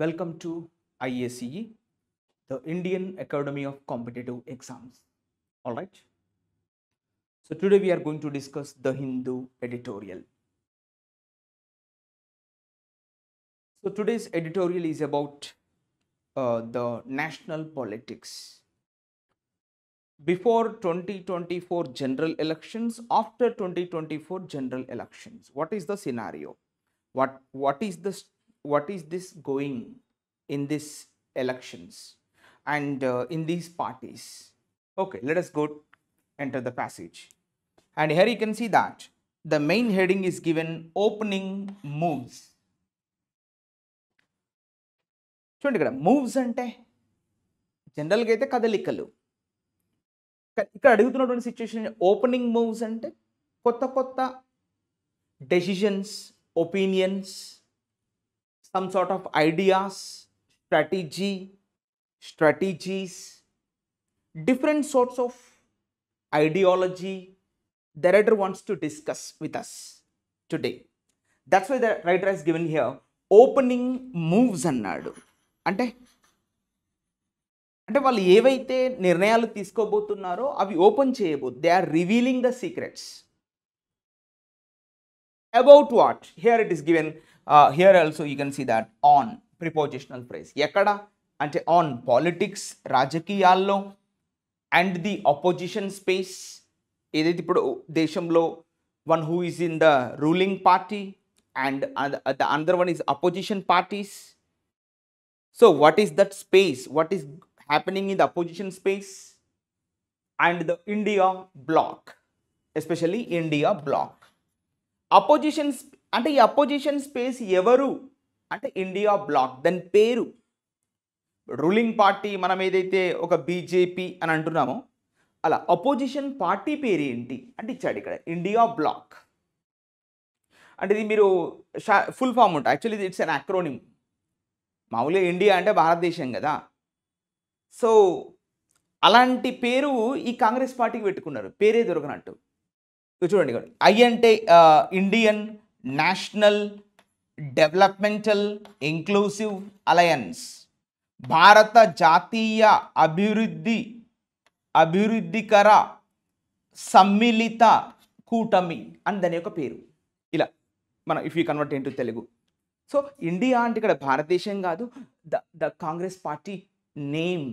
Welcome to IACE, the Indian Academy of Competitive Exams. All right. So today we are going to discuss the Hindu editorial. So today's editorial is about the national politics. Before 2024 general elections, after 2024 general elections, what is the scenario? What is this going in these elections and in these parties? Okay, let us go enter the passage. And here you can see that the main heading is given opening moves. చూడండి ఇక్కడ moves అంటే జనరల్గా అయితే కదలికలు. ఇక్కడ అడుగుతున్నటువంటి situation opening moves అంటే కొత్త కొత్త decisions, opinions, some sort of ideas, strategies, different sorts of ideology the writer wants to discuss with us today. That's why the writer has given here opening moves అన్నాడు. అంటే వాళ్ళు ఏవైతే నిర్ణయాలు తీసుకోబోతున్నారో అవి ఓపెన్ చేయబోతు. They are revealing the secrets about what. Here it is given, here also you can see that on prepositional phrase. ఎక్కడ అంటే ఆన్ పాలిటిక్స్, రాజకీయాల్లో, అండ్ ది అపోజిషన్ స్పేస్. ఏదైతే ఇప్పుడు దేశంలో one who is in the ruling party and the another one is opposition parties. So what is that space, what is happening in the opposition space and the India bloc, especially India bloc. Opposition అంటే ఈ opposition space ఎవరు అంటే India black, దాని పేరు. Ruling party మనం ఏదైతే ఒక BJP అని అంటున్నామో అలా అపోజిషన్ పార్టీ పేరు ఏంటి అంటే ఇచ్చాడు ఇక్కడ ఇండియా బ్లాక్. అంటే ఇది మీరు ఫుల్ ఫామ్ ఉంటుంది. Actually it's an acronym. మామూలుగా ఇండియా అంటే భారతదేశం కదా. సో అలాంటి పేరు ఈ కాంగ్రెస్ పార్టీకి పెట్టుకున్నారు, పేరే దొరకనట్టు. చూడండి, ఐ అంటే Indian national developmental inclusive alliance, భారత జాతీయ అభివృద్ధికర సమ్మిళిత కూటమి అని దాని యొక్క పేరు. ఇలా మనం if you convert into Telugu. So India అంటే ఇక్కడ భారతదేశం కాదు, the Congress party name,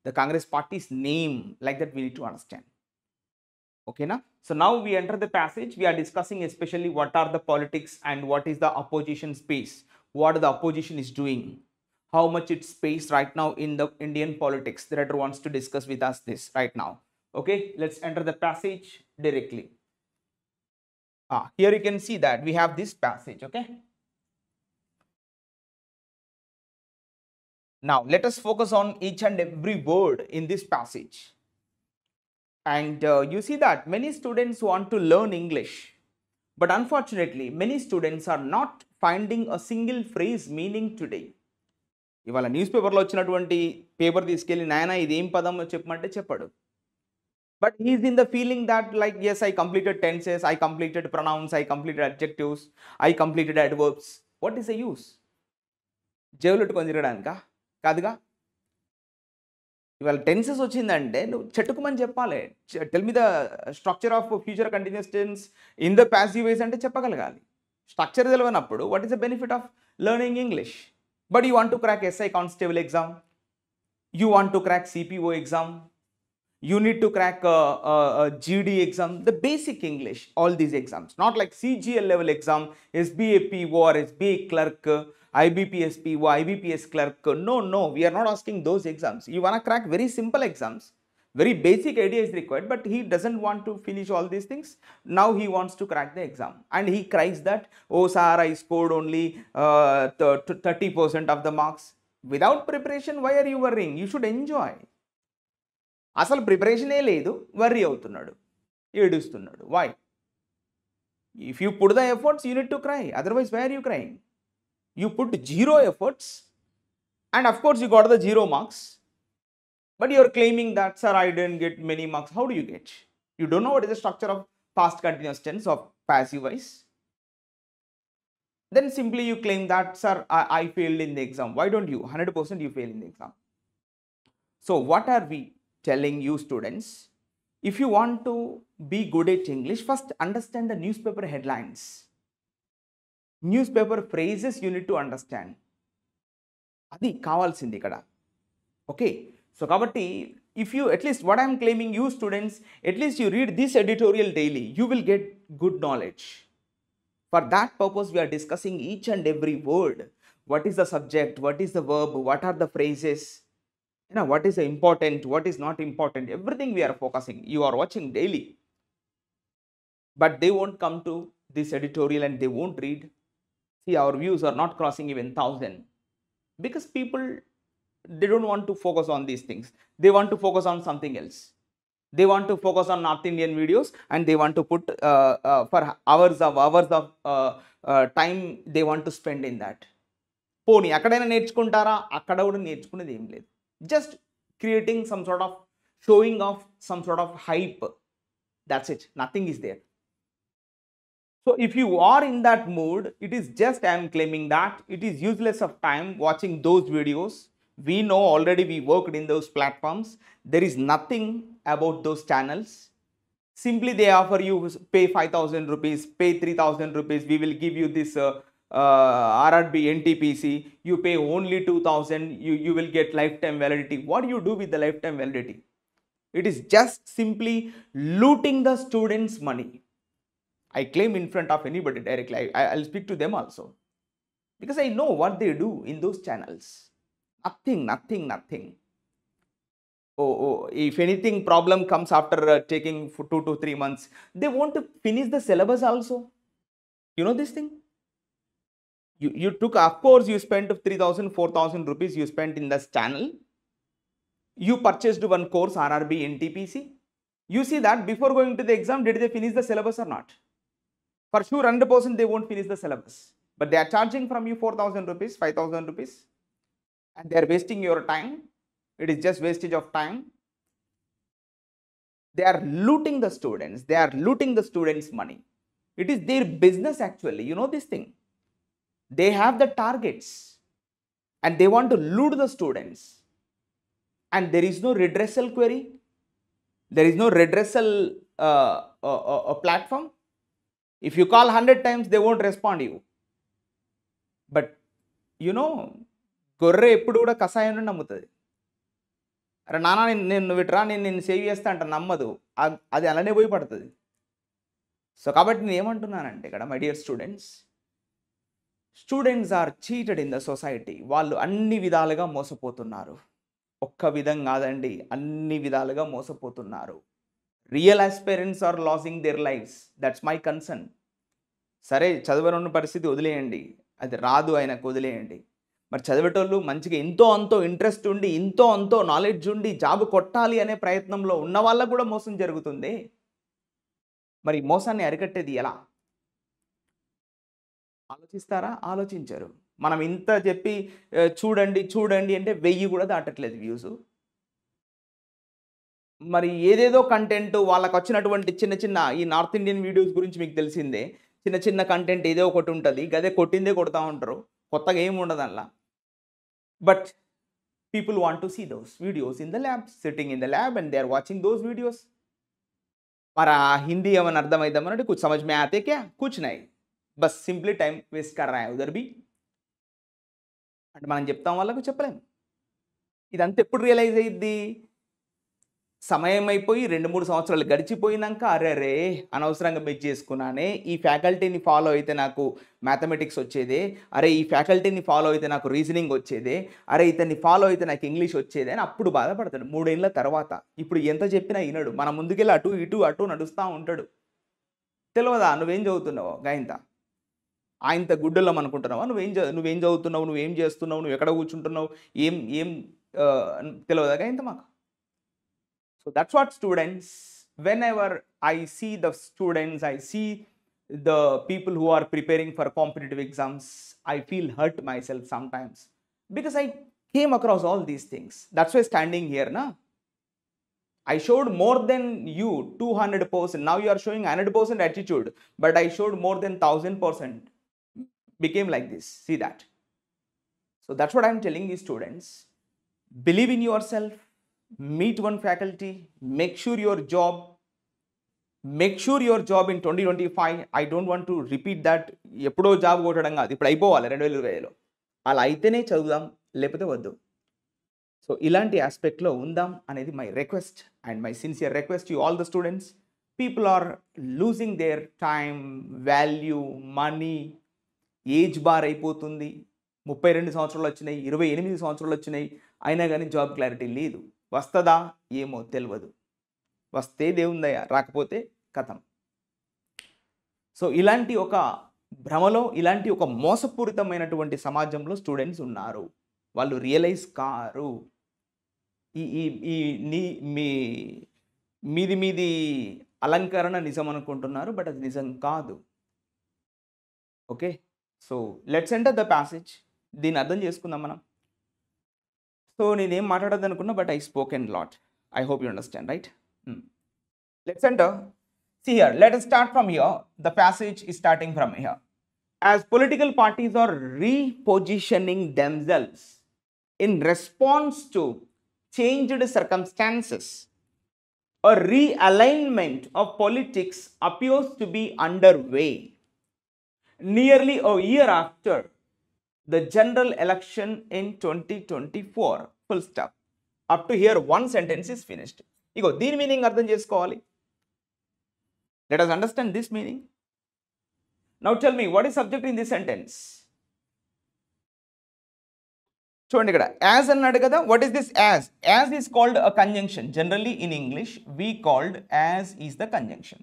the Congress party's name, like that we need to understand. Okay na? So now we enter the passage. We are discussing especially what are the politics and what is the opposition space, what the opposition is doing, how much it's space right now in the Indian politics. The writer wants to discuss with us this right now. Okay, let's enter the passage directly. Here you can see that we have this passage. Okay, now let us focus on each and every word in this passage. And you see that many students want to learn English, but unfortunately many students are not finding a single phrase meaning today. ఇవాళ news పేపర్లో వచ్చినటువంటి paper తీసుకెళ్ళి నాయన ఇది ఏం పదం చెప్పమంటే చెప్పాడు. But he is in the feeling that like yes I completed tenses, I completed pronouns, I completed adjectives, I completed adverbs. What is the use? జేబులెట్టుకొని తిరగడానికా? కాదుగా. ఇవాళ టెన్సెస్ వచ్చిందంటే నువ్వు చెట్టుకోమని చెప్పాలి. Tell me the structure of future continuous tense in the passive voice అంటే చెప్పగలగాలి. స్ట్రక్చర్ తెలియనప్పుడు what is the benefit of learning English? But you want to crack SI constable exam, you want to crack CPO exam, you need to crack a GD exam, the basic English, all these exams, not like CGL level exam, SBAP or SBA clerk, IBPS PO, IBPS clerk. No, we are not asking those exams. You want to crack very simple exams, very basic idea is required, but he doesn't want to finish all these things. Now he wants to crack the exam and he cries that, oh sir, I scored only 30% of the marks. Without preparation, why are you worrying? You should enjoy. అసలు ప్రిపరేషనే లేదు, worry అవుతున్నాడు, ఏడుస్తున్నాడు. Why? If you put the efforts you need to cry, otherwise why are you crying? You put 0 efforts and of course you got the 0 marks, but you are claiming that sir I didn't get many marks. How do you get? You don't know what is the structure of past continuous tense of passive voice. then simply you claim that, sir, I failed in the exam. Why don't you? 100% you fail in the exam. So what are we telling you students? If you want to be good at English, first understand the newspaper headlines. Newspaper phrases you need to understand. అది కావాల్సింది ఇక్కడ. Okay. So కాబట్టి if you, at least what I am claiming, you students, at least you read this editorial daily, you will get good knowledge. For that purpose, we are discussing each and every word. What is the subject? What is the verb? What are the phrases? What is important? What is not important? Everything we are focusing. You are watching daily. But they won't come to this editorial and they won't read. See, our views are not crossing even 1,000. Because people, they don't want to focus on these things. They want to focus on something else. They want to focus on North Indian videos and they want to put for hours of time they want to spend in that. పోనీ అక్కడైనా నేర్చుకుంటారా? అక్కడ కూడా నేర్చుకునేది ఏం లేదు. Just creating some sort of showing off, some sort of hype. That's it. Nothing is there. So if you are in that mood, it is just, I am claiming that it is useless of time watching those videos. We know already, we worked in those platforms. There is nothing about those channels. Simply they offer you, pay 5,000 rupees, pay 3,000 rupees. We will give you this RRB NTPC. You pay only 2,000. You will get lifetime validity. What do you do with the lifetime validity? It is just simply looting the students' money. I claim in front of anybody directly. I'll speak to them also. Because I know what they do in those channels. Nothing. Oh, if anything problem comes after taking for 2 to 3 months, they want to finish the syllabus also. You know this thing? You took, of course, you spent 3,000, 4,000 rupees you spent in this channel. You purchased one course, RRB NTPC. You see that before going to the exam, did they finish the syllabus or not? For sure, 100% they won't finish the syllabus. But they are charging from you 4,000 rupees, 5,000 rupees. And they are wasting your time. It is just wastage of time. They are looting the students. They are looting the students' money. It is their business actually. You know this thing. They have the targets. And they want to loot the students. And there is no redressal query. There is no redressal platform. If you call 100 times, they won't respond to you. But, you know, గొర్రె ఎప్పుడు కూడా కషాయాన్ని నమ్ముతుంది. అరే నాన్న నేను విట్రా, నేను save చేస్తా అంట, నమ్మదు. అది అలానే పోయి పడుతుంది. సో కాబట్టి నేను ఏమంటున్నానంటే ఇక్కడ, my dear students are cheated in the society. వాళ్ళు అన్ని విధాలుగా మోసపోతున్నారు. ఒక్క విధం కాదండి, అన్ని విధాలుగా మోసపోతున్నారు. Real aspirants are losing their lives. That's my concern. సరే, చదవనున్న పరిస్థితి వదిలేయండి, అది రాదు, ఆయనకు వదిలేయండి. మరి చదివేటోళ్ళు మంచిగా ఎంతో అంతో ఇంట్రెస్ట్ ఉండి, ఎంతో అంతో నాలెడ్జ్ ఉండి జాబ్ కొట్టాలి అనే ప్రయత్నంలో ఉన్న వాళ్ళకు కూడా మోసం జరుగుతుంది. మరి మోసాన్ని అరికట్టేది ఎలా? ఆలోచిస్తారా? ఆలోచించరు. మనం ఇంత చెప్పి చూడండి అంటే 1000 కూడా దాటట్లేదు వ్యూస్. మరి ఏదేదో కంటెంట్ వాళ్ళకు వచ్చినటువంటి చిన్న ఈ నార్త్ ఇండియన్ వీడియోస్ గురించి మీకు తెలిసిందే. చిన్న కంటెంట్ ఏదో ఒకటి ఉంటుంది, గదే కొట్టిందే కొడతా ఉంటారు, కొత్తగా ఏమి ఉండదు అలా. But people want to see those videos in the lab, sitting in the lab and they are watching those videos. మరి ఆ హిందీ ఏమైనా అర్థమైద్దామనంటే కుछ समझ में आते क्या? कुछ नहीं, బస్ సింప్లీ టైం వేస్ట్ కర్ రా ఉదర్ బి అంటే మనం చెప్తాం, వాళ్ళకు చెప్పలేము. ఇదంతా ఎప్పుడు రియలైజ్ అయ్యిద్ది? సమయం అయిపోయి 2-3 సంవత్సరాలు గడిచిపోయినాక, అరే అనవసరంగా మిస్ చేసుకున్నానే, ఈ ఫ్యాకల్టీని ఫాలో అయితే నాకు మ్యాథమెటిక్స్ వచ్చేదే, అరే ఈ ఫ్యాకల్టీని ఫాలో అయితే నాకు రీజనింగ్ వచ్చేదే, అరే ఇతన్ని ఫాలో అయితే నాకు ఇంగ్లీష్ వచ్చేదే అని అప్పుడు బాధపడతాడు 3 ఏళ్ళ తర్వాత. ఇప్పుడు ఎంత చెప్పినా వినడు, మన ముందుకెళ్ళి అటు నడుస్తూ ఉంటాడు. తెలియదా నువ్వేం చదువుతున్నావో? గాయంత ఆయంత గుడ్డలం అనుకుంటున్నావా? నువ్వేం చదువుతున్నావు, నువ్వేం చేస్తున్నావు, నువ్వు ఎక్కడ కూర్చుంటున్నావు, ఏం తెలియదా గాయంత మాకు? So that's what students, whenever I see the students, I see the people who are preparing for competitive exams, I feel hurt myself sometimes because I came across all these things. That's why standing here, na, I showed more than you 200%. Now you are showing 100% attitude, but I showed more than 1000%. became like this. See that. So that's what I'm telling you, students. Believe in yourself, meet one faculty, make sure your job in 2025. I don't want to repeat that. ఎప్పుడో job కొట్టడం కాదు, ఇప్పుడు అయిపోవాలి 2020లో. అలా అయితేనే చదువుదాం, లేకపోతే వద్దు. సో ఇలాంటి ఆస్పెక్ట్లో ఉందాం అనేది my request and my sincere request to all the students. People are losing their time, value, money. Age bar అయిపోతుంది. 32 సంవత్సరాలు వచ్చినాయి, 28 సంవత్సరాలు వచ్చినాయి, అయినా కానీ జాబ్ క్లారిటీ లేదు. వస్తుందా ఏమో తెలియదు. వస్తే దేవుందయ్యా, రాకపోతే కథం. సో ఇలాంటి ఒక భ్రమలో, ఇలాంటి ఒక మోసపూరితమైనటువంటి సమాజంలో స్టూడెంట్స్ ఉన్నారు. వాళ్ళు రియలైజ్ కారు. మీది అలంకరణ నిజం అనుకుంటున్నారు, బట్ అది నిజం కాదు. Okay, so let's enter the passage. దీన్ని అర్థం చేసుకుందాం మనం. సో నేనేం మాట్లాడద్దు అనుకున్నా, but I spoken lot. I hope you understand, right? Let's enter. See here, let us start from here. The passage is starting from here. As political parties are repositioning themselves in response to changed circumstances, a realignment of politics appears to be underway. Nearly a year after the general election in 2024. Full stop. Up to here, one sentence is finished. ఇగో దీని meaning అర్థం చేసుకోవాలి. Let us understand this meaning. Now tell me, what is subject in this sentence? చూడండి ఇక్కడ as అన్నాడు కదా. What is this as? As is called a conjunction. Generally in English, we called as is the conjunction.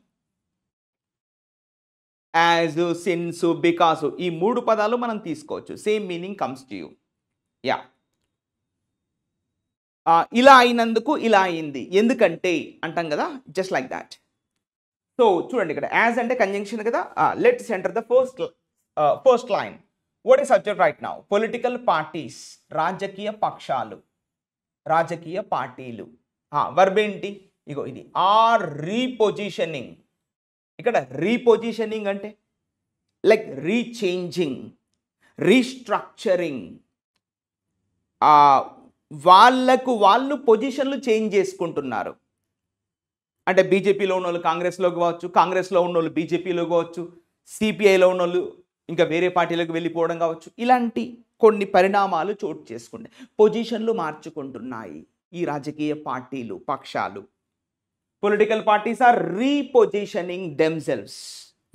As, since, because, ఈ 3 పదాలు మనం తీసుకోవచ్చు. Same meaning comes to you. Yeah, ఇలా అయినందుకు ఇలా అయింది, ఎందుకంటే అంటాం కదా, జస్ట్ లైక్ దాట్. సో చూడండి ఇక్కడ యాజ్ అంటే కంజంక్షన్ కదా. Let's enter the first line. What is subject right now? Political parties, రాజకీయ పక్షాలు, రాజకీయ పార్టీలు. వర్బ్ ఏంటి? ఇగో ఇది ఆర్ రీపొజిషనింగ్. ఇక్కడ రీపొజిషనింగ్ అంటే లైక్ రీచేంజింగ్, రీస్ట్రక్చరింగ్. వాళ్ళకు వాళ్ళు పొజిషన్లు చేంజ్ చేసుకుంటున్నారు. అంటే బీజేపీలో ఉన్న వాళ్ళు కాంగ్రెస్లోకి కావచ్చు, కాంగ్రెస్లో ఉన్న వాళ్ళు బీజేపీలోకి కావచ్చు, సిపిఐలో ఉన్న వాళ్ళు ఇంకా వేరే పార్టీలకు వెళ్ళిపోవడం కావచ్చు. ఇలాంటి కొన్ని పరిణామాలు చోటు చేసుకుంటాయి. పొజిషన్లు మార్చుకుంటున్నాయి ఈ రాజకీయ పార్టీలు, పక్షాలు. Political parties are repositioning themselves.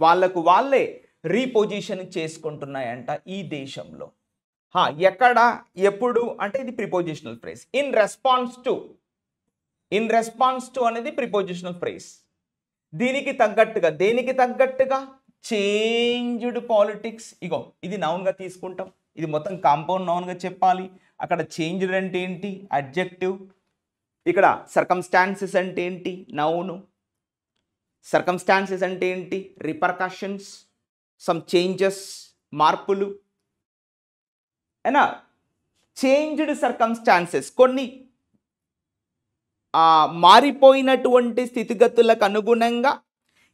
వాళ్ళకు వాళ్ళే రీపొజిషన్ చేసుకుంటున్నాయంట ఈ దేశంలో. ఎక్కడ, ఎప్పుడు అంటే ఇది prepositional phrase. In response to అనేది ప్రిపోజిషనల్ ఫ్రేజ్. దీనికి తగ్గట్టుగా, దేనికి తగ్గట్టుగా? Changed politics. ఇగో ఇది నౌన్గా తీసుకుంటాం, ఇది మొత్తం కాంపౌండ్ నౌన్గా చెప్పాలి. అక్కడ చేంజ్డ్ అంటే ఏంటి? అడ్జెక్టివ్. ఇక్కడ సర్కమ్స్టాన్సెస్ అంటే ఏంటి? నౌను. సర్కమ్స్టాన్సెస్ అంటే ఏంటి? రిపర్కషన్స్, సమ్ చేంజెస్, మార్పులు. అయినా చేంజ్డ్ సర్కమ్స్టాన్సెస్, కొన్ని మారిపోయినటువంటి స్థితిగతులకు అనుగుణంగా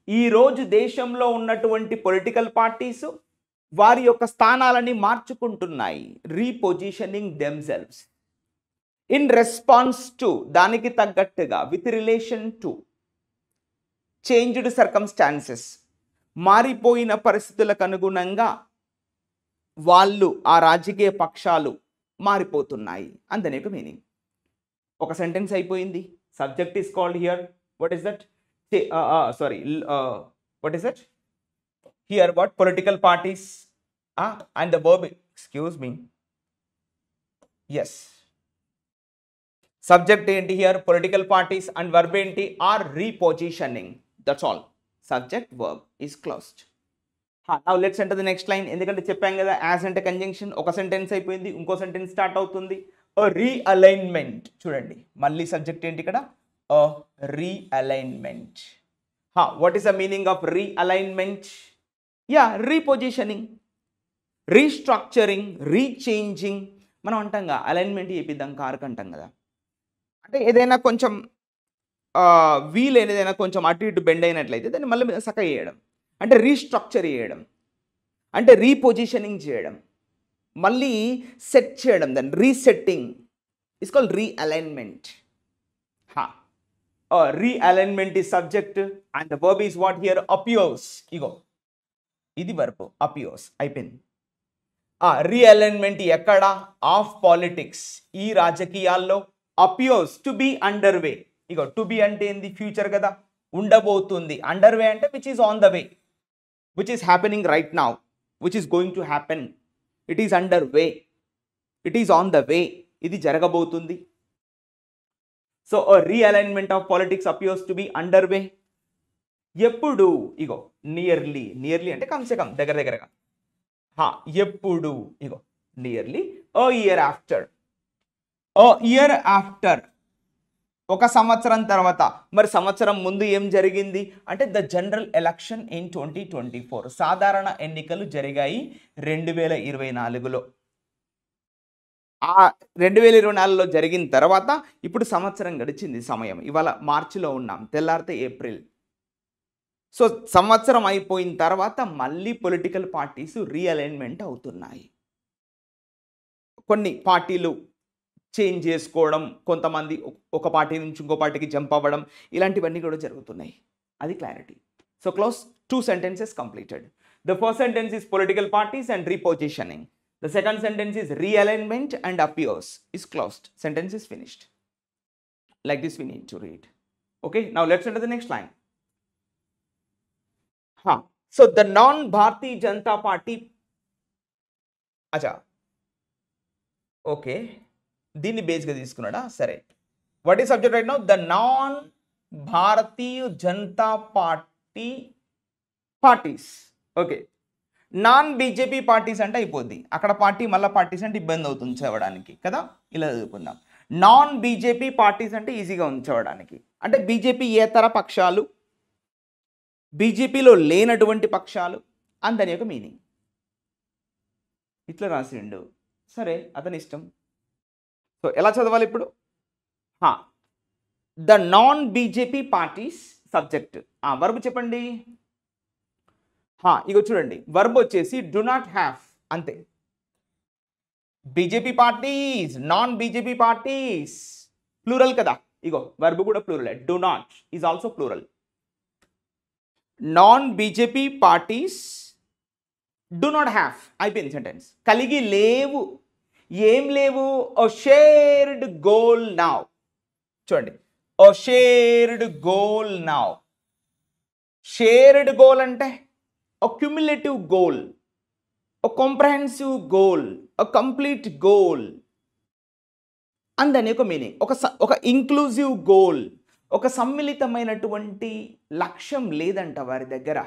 ఈరోజు దేశంలో ఉన్నటువంటి పొలిటికల్ పార్టీస్ వారి యొక్క స్థానాలని మార్చుకుంటున్నాయి. Repositioning themselves in response to, దానికి తగ్గట్టుగా, with relation to changed circumstances, మారిపోయిన పరిస్థితులకు అనుగుణంగా వాళ్ళు, ఆ రాజకీయ పక్షాలు మారిపోతున్నాయి అని దాని యొక్క మీనింగ్. ఒక సెంటెన్స్ అయిపోయింది. Subject is called here. What is that? What is that here? What? Political parties and the verb, excuse me, yes, subject ఏంటి here? Political parties and verb ఏంటి? Are repositioning. That's all. Subject, verb is closed. Now let's enter the next line. ఎందుకంటే చెప్పాం కదా as అంటే conjunction. ఒక sentence అయిపోయింది, ఇంకో sentence start అవుతుంది. రీఅలైన్మెంట్. చూడండి మళ్ళీ సబ్జెక్ట్ ఏంటి ఇక్కడ? Realignment. What is the meaning of realignment? Yeah, repositioning, restructuring, rechanging. మనం అంటాం కదా అలైన్మెంట్ చేపిద్దాం కారుకు అంటాం కదా. అంటే ఏదైనా కొంచెం వీల్ ఏదైనా కొంచెం అటు ఇటు బెండ్ అయినట్లయితే దాన్ని మళ్ళీ సక్క చేయడం, అంటే రీస్ట్రక్చర్ చేయడం. అంటే రీపొజిషనింగ్ చేయడం, మళ్ళీ సెట్ చేయడం, దాన్ని resetting is called realignment. Realignment is subject and the verb is what here? Appears. ఇగో ఇది వర్బ్, అపియోస్. అయిపోయింది. రీఅలైన్మెంట్ ఎక్కడ? ఆఫ్ పాలిటిక్స్, ఈ రాజకీయాల్లో. Appears to be under way. ఇగో టు బి అంటే ఏంది? ఫ్యూచర్ కదా, ఉండబోతుంది. అండర్ వే అంటే which is on the way, which is happening right now, which is going to happen. It is under way, it is on the way, ఇది జరగబోతుంది. So realignment of politics appears to be under way. ఎప్పుడు? ఇగో nearly. Nearly అంటే కమ్సే come, దగ్గర దగ్గరగా. ఎప్పుడు? ఇగో nearly a year after. A year after, ఒక సంవత్సరం తర్వాత. మరి సంవత్సరం ముందు ఏం జరిగింది అంటే ద జనరల్ ఎలక్షన్ ఇన్ 2024, సాధారణ ఎన్నికలు జరిగాయి 2024లో. ఆ 2024లో జరిగిన తర్వాత ఇప్పుడు సంవత్సరం గడిచింది సమయం. ఇవాళ మార్చిలో ఉన్నాం, తెల్లారితే ఏప్రిల్. సో సంవత్సరం అయిపోయిన తర్వాత మళ్ళీ పొలిటికల్ పార్టీస్ రీఅలైన్మెంట్ అవుతున్నాయి. కొన్ని పార్టీలు చేంజ్ చేసుకోవడం, కొంతమంది ఒక పార్టీ నుంచి ఇంకో పార్టీకి జంప్ అవ్వడం, ఇలాంటివన్నీ కూడా జరుగుతున్నాయి. అది clarity. So close 2 sentences completed. The first sentence is political parties and repositioning. The second sentence is realignment and appears. Is closed. Sentence is finished. Like this we need to read. Okay, now let's enter the next line. So the non-Bharatiya Janata Party. Acha. Okay. దీన్ని బేస్గా తీసుకున్నాడా? సరే. What is subject right now? The non Bharatiya Janata party parties. Okay, non BJP parties అంటే అయిపోద్ది. అక్కడ party మళ్ళీ parties అంటే ఇబ్బంది అవుతుంది చదవడానికి కదా, ఇలా చదువుకుందాం. నాన్ బీజేపీ పార్టీస్ అంటే ఈజీగా ఉంది చదవడానికి. అంటే బీజేపీ ఏతర పక్షాలు, బీజేపీలో లేనటువంటి పక్షాలు అని దాని యొక్క మీనింగ్. ఇట్లా రాసిండు. సరే, అతని ఇష్టం. సో ఎలా చదవాలి ఇప్పుడు? The non BJP parties subject. Verb చెప్పండి. ఇగో చూడండి, వర్బ్ వచ్చేసి డు నాట్ హ్యావ్, అంతే. BJP parties, non BJP parties plural కదా. ఇగో వర్బ్ కూడా plural. Do not is also plural. Non BJP parties do not have, అయిపోయింది సెంటెన్స్. కలిగి లేవు. ఏం లేవు? A shared goal now. చూడండి, a shared goal now. Shared goal అంటే a cumulative goal, a comprehensive goal, a complete goal అందని ఒక meaning. ఒక ఇంక్లూజివ్ గోల్, ఒక సమ్మిళితమైనటువంటి లక్ష్యం లేదంట వారి దగ్గర.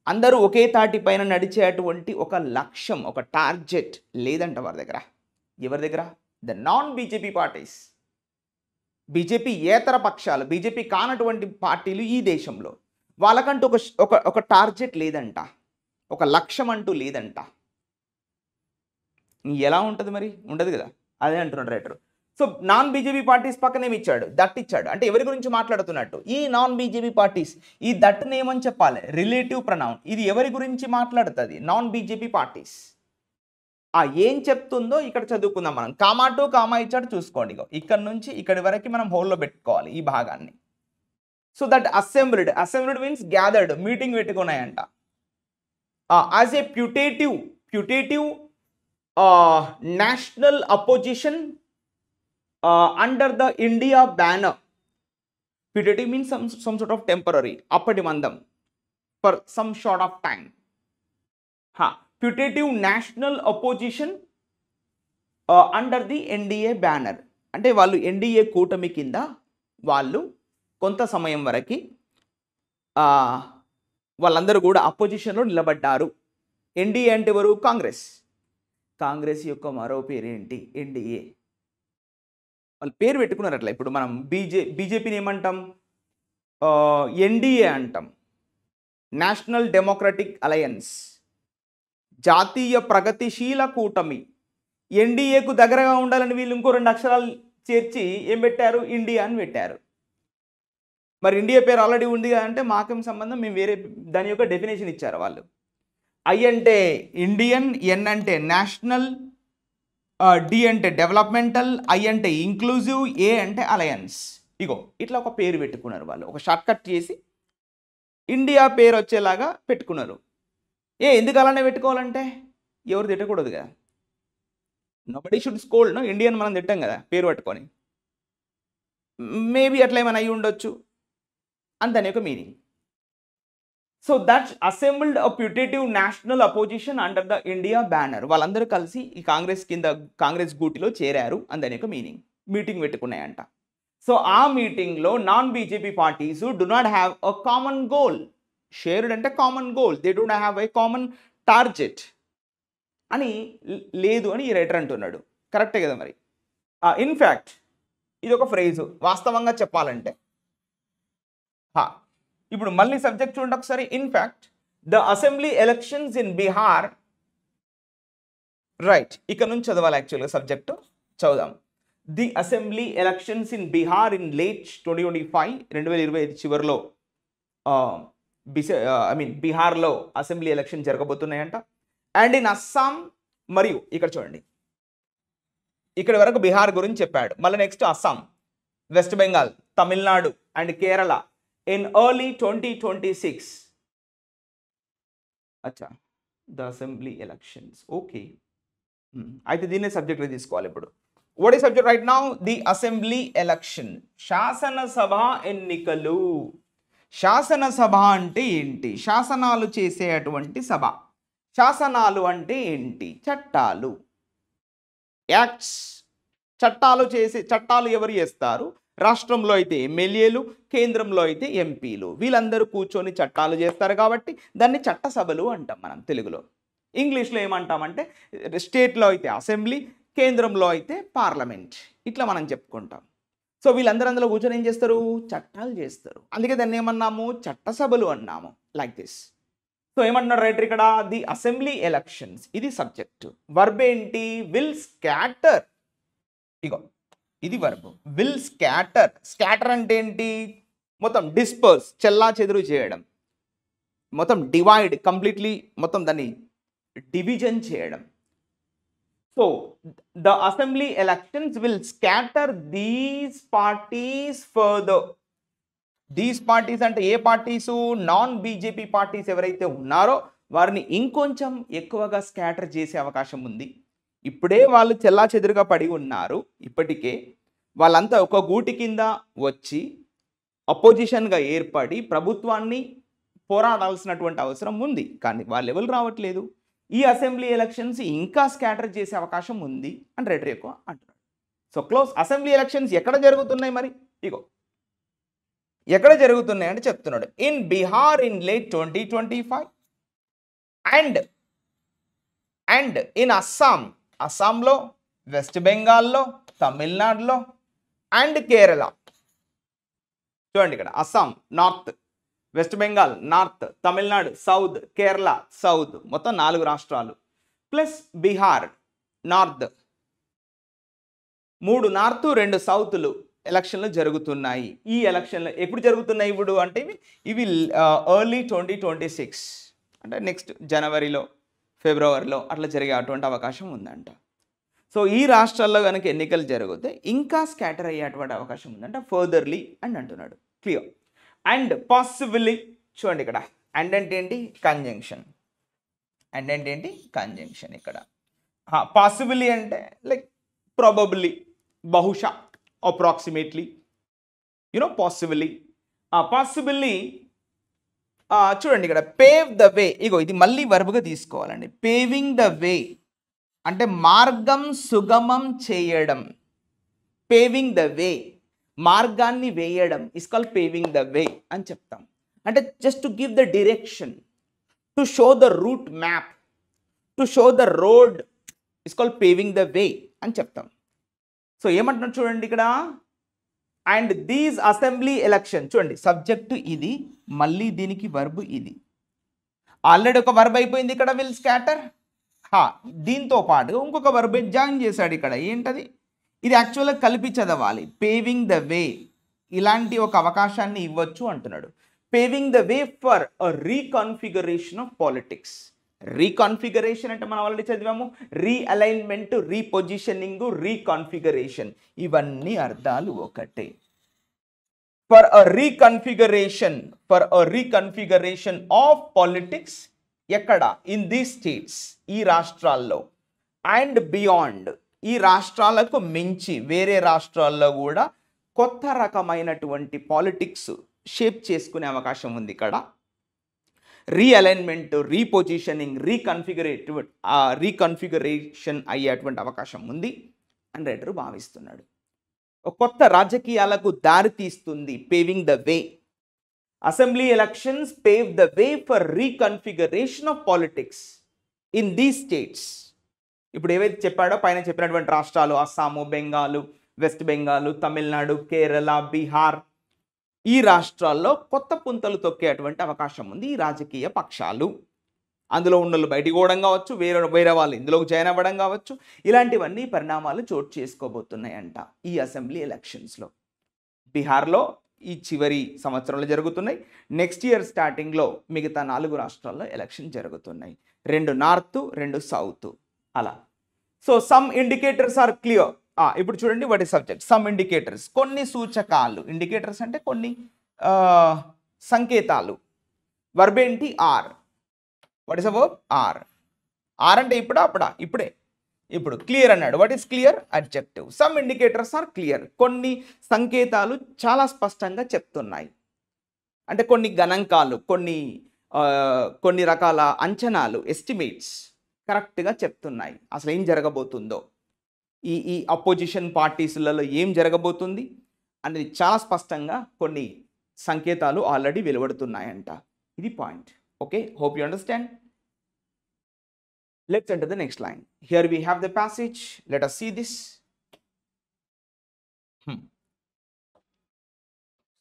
అందరూ ఒకే తాటి పైన నడిచేటువంటి ఒక లక్ష్యం, ఒక టార్గెట్ లేదంట వారి దగ్గర. ఎవరి దగ్గర? The non BJP parties. BJP ఏతర పక్షాలు, బీజేపీ కానటువంటి పార్టీలు ఈ దేశంలో, వాళ్ళకంటూ ఒక టార్గెట్ లేదంట, ఒక లక్ష్యం అంటూ లేదంట. ఎలా ఉంటుంది మరి? ఉండదు కదా. అదే అంటున్నాడు writer. So non BJP parties పక్కనేమి ఇచ్చాడు? దట్ ఇచ్చాడు. అంటే ఎవరి గురించి మాట్లాడుతున్నట్టు? ఈ నాన్ బీజేపీ పార్టీస్. ఈ దట్ని ఏమని చెప్పాలి? Relative pronoun. ఇది ఎవరి గురించి మాట్లాడుతుంది? Non BJP parties. ఏం చెప్తుందో ఇక్కడ చదువుకుందాం మనం. కామా టు కామా ఇచ్చాడు, చూసుకోండి. ఇక్కడ నుంచి ఇక్కడి వరకు మనం హోల్లో పెట్టుకోవాలి ఈ భాగాన్ని. So that assembled. Assembled means gathered, meeting పెట్టుకున్నాయంట. As a putative national opposition under the India banner. Putative means some sort of temporary, appadi mandam, for some short of time. Putative national opposition under the NDA banner. అంటే వాళ్ళు NDA కూటమి కింద వాళ్ళు కొంత సమయం వరకు వాళ్ళందరూ కూడా అపోజిషన్లో నిలబడ్డారు. ఎన్డీఏ అంటే ఎవరు? కాంగ్రెస్. కాంగ్రెస్ యొక్క మరో పేరేంటి? ఎన్డీఏ. వాళ్ళు పేరు పెట్టుకున్నారు అట్లా. ఇప్పుడు మనం బీజేపీని ఏమంటాం? ఎన్డీఏ అంటాం. నేషనల్ డెమోక్రటిక్ అలయన్స్, జాతీయ ప్రగతిశీల కూటమి. ఎన్డీఏకు దగ్గరగా ఉండాలని వీళ్ళు ఇంకో 2 అక్షరాలు చేర్చి ఏం పెట్టారు? ఇండియా అని పెట్టారు. మరి ఇండియా పేరు ఆల్రెడీ ఉంది అంటే మాకేం సంబంధం? మేము వేరే దాని యొక్క డెఫినేషన్ ఇచ్చారు వాళ్ళు. ఐ అంటే ఇండియన్, ఎన్ అంటే నేషనల్, డి అంటే డెవలప్మెంటల్, ఐ అంటే ఇంక్లూజివ్, ఏ అంటే అలయన్స్. ఇగో ఇట్లా ఒక పేరు పెట్టుకున్నారు వాళ్ళు, ఒక షార్ట్ కట్ చేసి ఇండియా పేరు వచ్చేలాగా పెట్టుకున్నారు. ఎందుకు అలానే పెట్టుకోవాలంటే ఎవరు తిట్టకూడదు కదా, nobody should scold. No, Indian మనం తిట్టాం కదా పేరు పట్టుకొని, మేబీ అట్లా ఏమైనా అయ్యి ఉండొచ్చు అంతనే ఒక meaning. So that assembled a putative national opposition under the India banner. వాళ్ళందరూ కలిసి ఈ కాంగ్రెస్ కింద, కాంగ్రెస్ గూటిలో చేరారు అందని ఒక మీనింగ్. మీటింగ్ పెట్టుకున్నాయంట. సో ఆ మీటింగ్లో non BJP parties do not have a common goal. Shared అంటే common goal, they do not have a common target అని లేదు అని ఈ రైటర్ అంటున్నాడు. కరెక్టే కదా మరి. ఇన్ఫ్యాక్ట్ ఇది ఒక ఫ్రేజు వాస్తవంగా చెప్పాలంటే. ఇప్పుడు మళ్ళీ సబ్జెక్ట్ చూడండి ఒకసారి. In fact the assembly elections in Bihar, right, ఇక్కడ నుంచి చదవాలి యాక్చువల్గా సబ్జెక్టు, చదువుదాం. The assembly elections in Bihar in late 2025, 2025 చివరిలో బీహార్లో అసెంబ్లీ ఎలక్షన్ జరగబోతున్నాయంట. అండ్ ఇన్ అస్సాం, మరియు ఇక్కడ చూడండి, ఇక్కడి వరకు బీహార్ గురించి చెప్పాడు. మళ్ళీ next Assam, West Bengal, Tamil Nadu and Kerala in early 2026. అచ్చా, ద అసెంబ్లీ ఎలక్షన్స్. ఓకే, అయితే దీన్నే సబ్జెక్ట్గా తీసుకోవాలి ఇప్పుడు. What is subject right now? The assembly election, శాసనసభ ఎన్నికలు. శాసనసభ అంటే ఏంటి? శాసనాలు చేసేటువంటి సభ. శాసనాలు అంటే ఏంటి? చట్టాలు, యాక్ట్స్. చట్టాలు ఎవరు చేస్తారు? రాష్ట్రంలో అయితే ఎమ్మెల్యేలు, కేంద్రంలో అయితే ఎంపీలు. వీళ్ళందరూ కూర్చొని చట్టాలు చేస్తారు కాబట్టి దాన్ని చట్టసభలు అంటాం మనం తెలుగులో. ఇంగ్లీష్లో ఏమంటామంటే స్టేట్లో అయితే అసెంబ్లీ, కేంద్రంలో అయితే పార్లమెంట్, ఇట్లా మనం చెప్పుకుంటాం. సో వీళ్ళందరూ అందులో కూర్చొని ఏం చేస్తారు? చట్టాలు చేస్తారు. అందుకే దాన్ని ఏమన్నాము? చట్టసభలు అన్నాము. Like this. సో ఏమంటున్నారు రైటర్ ఇక్కడ? ది అసెంబ్లీ ఎలక్షన్స్, ఇది సబ్జెక్టు. వర్బ్ ఏంటి? Will scatter. ఇగో ఇది వర్బ్, విల్ స్కాటర్. స్కాటర్ అంటే ఏంటి? మొత్తం డిస్పర్స్, చెల్లా చెదురు చేయడం, మొత్తం డివైడ్, కంప్లీట్లీ మొత్తం దాన్ని డివిజన్ చేయడం. So the assembly elections will scatter these parties further. These parties అంటే ఏ పార్టీసు? నాన్ బీజేపీ పార్టీస్ ఎవరైతే ఉన్నారో వారిని ఇంకొంచెం ఎక్కువగా స్కాటర్ చేసే అవకాశం ఉంది. ఇప్పుడే వాళ్ళు చెల్లా చెదురుగా పడి ఉన్నారు. ఇప్పటికే వాళ్ళంతా ఒక గూటి కింద వచ్చి అపోజిషన్గా ఏర్పడి ప్రభుత్వాన్ని పోరాడాల్సినటువంటి అవసరం ఉంది. కానీ వాళ్ళు ఎవరు రావట్లేదు. ఈ అసెంబ్లీ ఎలక్షన్స్ ఇంకా స్కాటర్ చేసే అవకాశం ఉంది అని రైటర్ ఎక్కువ అంటున్నాడు. So close. అసెంబ్లీ ఎలక్షన్స్ ఎక్కడ జరుగుతున్నాయి మరి? ఇగో ఎక్కడ జరుగుతున్నాయి అంటే చెప్తున్నాడు. In Bihar in late 2025 and in Assam, అస్సాంలో, వెస్ట్ బెంగాల్లో, తమిళనాడులో అండ్ కేరళ. చూడండి ఇక్కడ Assam north, west Bengal north, Tamil Nadu south, Kerala south, మొత్తం 4 రాష్ట్రాలు ప్లస్ బీహార్ నార్త్. 3 నార్త్ 2 సౌత్లు ఎలక్షన్లు జరుగుతున్నాయి. ఈ ఎలక్షన్లు ఎప్పుడు జరుగుతున్నాయి ఇప్పుడు అంటే ఇవి ఎర్లీ 2026 అంటే నెక్స్ట్ జనవరిలో, ఫిబ్రవరిలో అట్లా జరిగే అటువంటి అవకాశం ఉందంట. సో ఈ రాష్ట్రాల్లో కనుక ఎన్నికలు జరిగితే ఇంకా స్కాటర్ అయ్యేటువంటి అవకాశం ఉందంట ఫర్దర్లీ అని అంటున్నాడు. క్లియర్. అండ్ పాసిబిలీ, చూడండి ఇక్కడ అండ్ అంటే ఏంటి? కంజంక్షన్. అండ్ అంటే ఏంటి? కంజంక్షన్. ఇక్కడ పాసిబిలీ అంటే లైక్ ప్రాబబ్లీ, బహుశా, అప్రాక్సిమేట్లీ, పాసిబిలీ. పాసిబిలీ చూడండి ఇక్కడ పేవ్ ద వే. ఇగో ఇది మళ్ళీ వర్బ్గా తీసుకోవాలండి. పేవింగ్ ద వే అంటే మార్గం సుగమం చేయడం. పేవింగ్ ద వే, మార్గాన్ని వేయడం, ఇస్ కాల్డ్ పేవింగ్ ద వే అని చెప్తాం. అంటే just to give the direction, to show the route map, to show the road, is called paving the వే అని చెప్తాం. సో ఏమంటున్నారు చూడండి ఇక్కడ. అండ్ దీస్ అసెంబ్లీ ఎలక్షన్, చూడండి సబ్జెక్టు ఇది, మళ్ళీ దీనికి వర్బ్ ఇది. ఆల్రెడీ ఒక వర్బ్ అయిపోయింది ఇక్కడ, విల్ స్కాటర్. దీంతో పాటు ఇంకొక వర్బ్ జాయిన్ చేశాడు ఇక్కడ. ఏంటది? ఇది యాక్చువల్గా కలిపి చదవాలి. పేవింగ్ ద వే, ఇలాంటి ఒక అవకాశాన్ని ఇవ్వచ్చు అంటున్నాడు. Paving the way for a reconfiguration of politics. Reconfiguration అంటే మనం ఆల్రెడీ చదివాము, రీఅలైన్మెంట్, రీపొజిషనింగ్, రీకాన్ఫిగరేషన్, ఇవన్నీ అర్థాలు ఒకటే. For a reconfiguration of politics ఎక్కడ? ఇన్ దీస్ స్టేట్స్, ఈ రాష్ట్రాల్లో, అండ్ బియాండ్, ఈ రాష్ట్రాలకు మించి వేరే రాష్ట్రాల్లో కూడా కొత్త రకమైనటువంటి పాలిటిక్స్ షేప్ చేసుకునే అవకాశం ఉంది. ఇక్కడ రీఅలైన్మెంట్, రీపొజిషనింగ్, రీకన్ఫిగరేషన్ అయ్యేటువంటి అవకాశం ఉంది అని రైటర్ భావిస్తున్నాడు. కొత్త రాజకీయాలకు దారి తీస్తుంది, paving the way. Assembly elections pave the way for reconfiguration of politics in these states. ఇప్పుడు ఏవైతే చెప్పాడో పైన చెప్పినటువంటి రాష్ట్రాలు, అస్సాము, బెంగాలు, వెస్ట్ బెంగాల్, తమిళనాడు, కేరళ, బీహార్, ఈ రాష్ట్రాల్లో కొత్త పుంతలు తొక్కేటువంటి అవకాశం ఉంది ఈ రాజకీయ పక్షాలు. అందులో ఉన్నోళ్ళు బయటికి పోవడం కావచ్చు, వేరే వాళ్ళు ఇందులోకి జాయిన్ అవ్వడం కావచ్చు, ఇలాంటివన్నీ పరిణామాలు చోటు చేసుకోబోతున్నాయంట ఈ అసెంబ్లీ ఎలక్షన్స్లో. బీహార్లో ఈ చివరి సంవత్సరంలో జరుగుతున్నాయి. నెక్స్ట్ ఇయర్ స్టార్టింగ్లో మిగతా 4 రాష్ట్రాల్లో ఎలక్షన్ జరుగుతున్నాయి, 2 నార్త్, 2 సౌత్ అలా. So some indicators are clear. ఇప్పుడు చూడండి, what is subject? Some indicators, కొన్ని సూచకాలు. ఇండికేటర్స్ అంటే కొన్ని సంకేతాలు. వర్బ్ ఏంటి? Are. What is a verb? Are. Are అంటే ఇప్పుడా అప్పుడా? ఇప్పుడే. ఇప్పుడు క్లియర్ అన్నాడు. What is clear? Adjective. Some indicators are clear. కొన్ని సంకేతాలు చాలా స్పష్టంగా చెప్తున్నాయి. అంటే కొన్ని గణాంకాలు, కొన్ని రకాల అంచనాలు, ఎస్టిమేట్స్ కరెక్ట్గా చెప్తున్నాయి అసలు ఏం జరగబోతుందో, ఈ అపోజిషన్ పార్టీస్లలో ఏం జరగబోతుంది అనేది చాలా స్పష్టంగా కొన్ని సంకేతాలు ఆల్రెడీ వెలువడుతున్నాయంట. ఇది point. Okay, hope you understand. Let's enter the next line. Here we have the passage. Let us see this.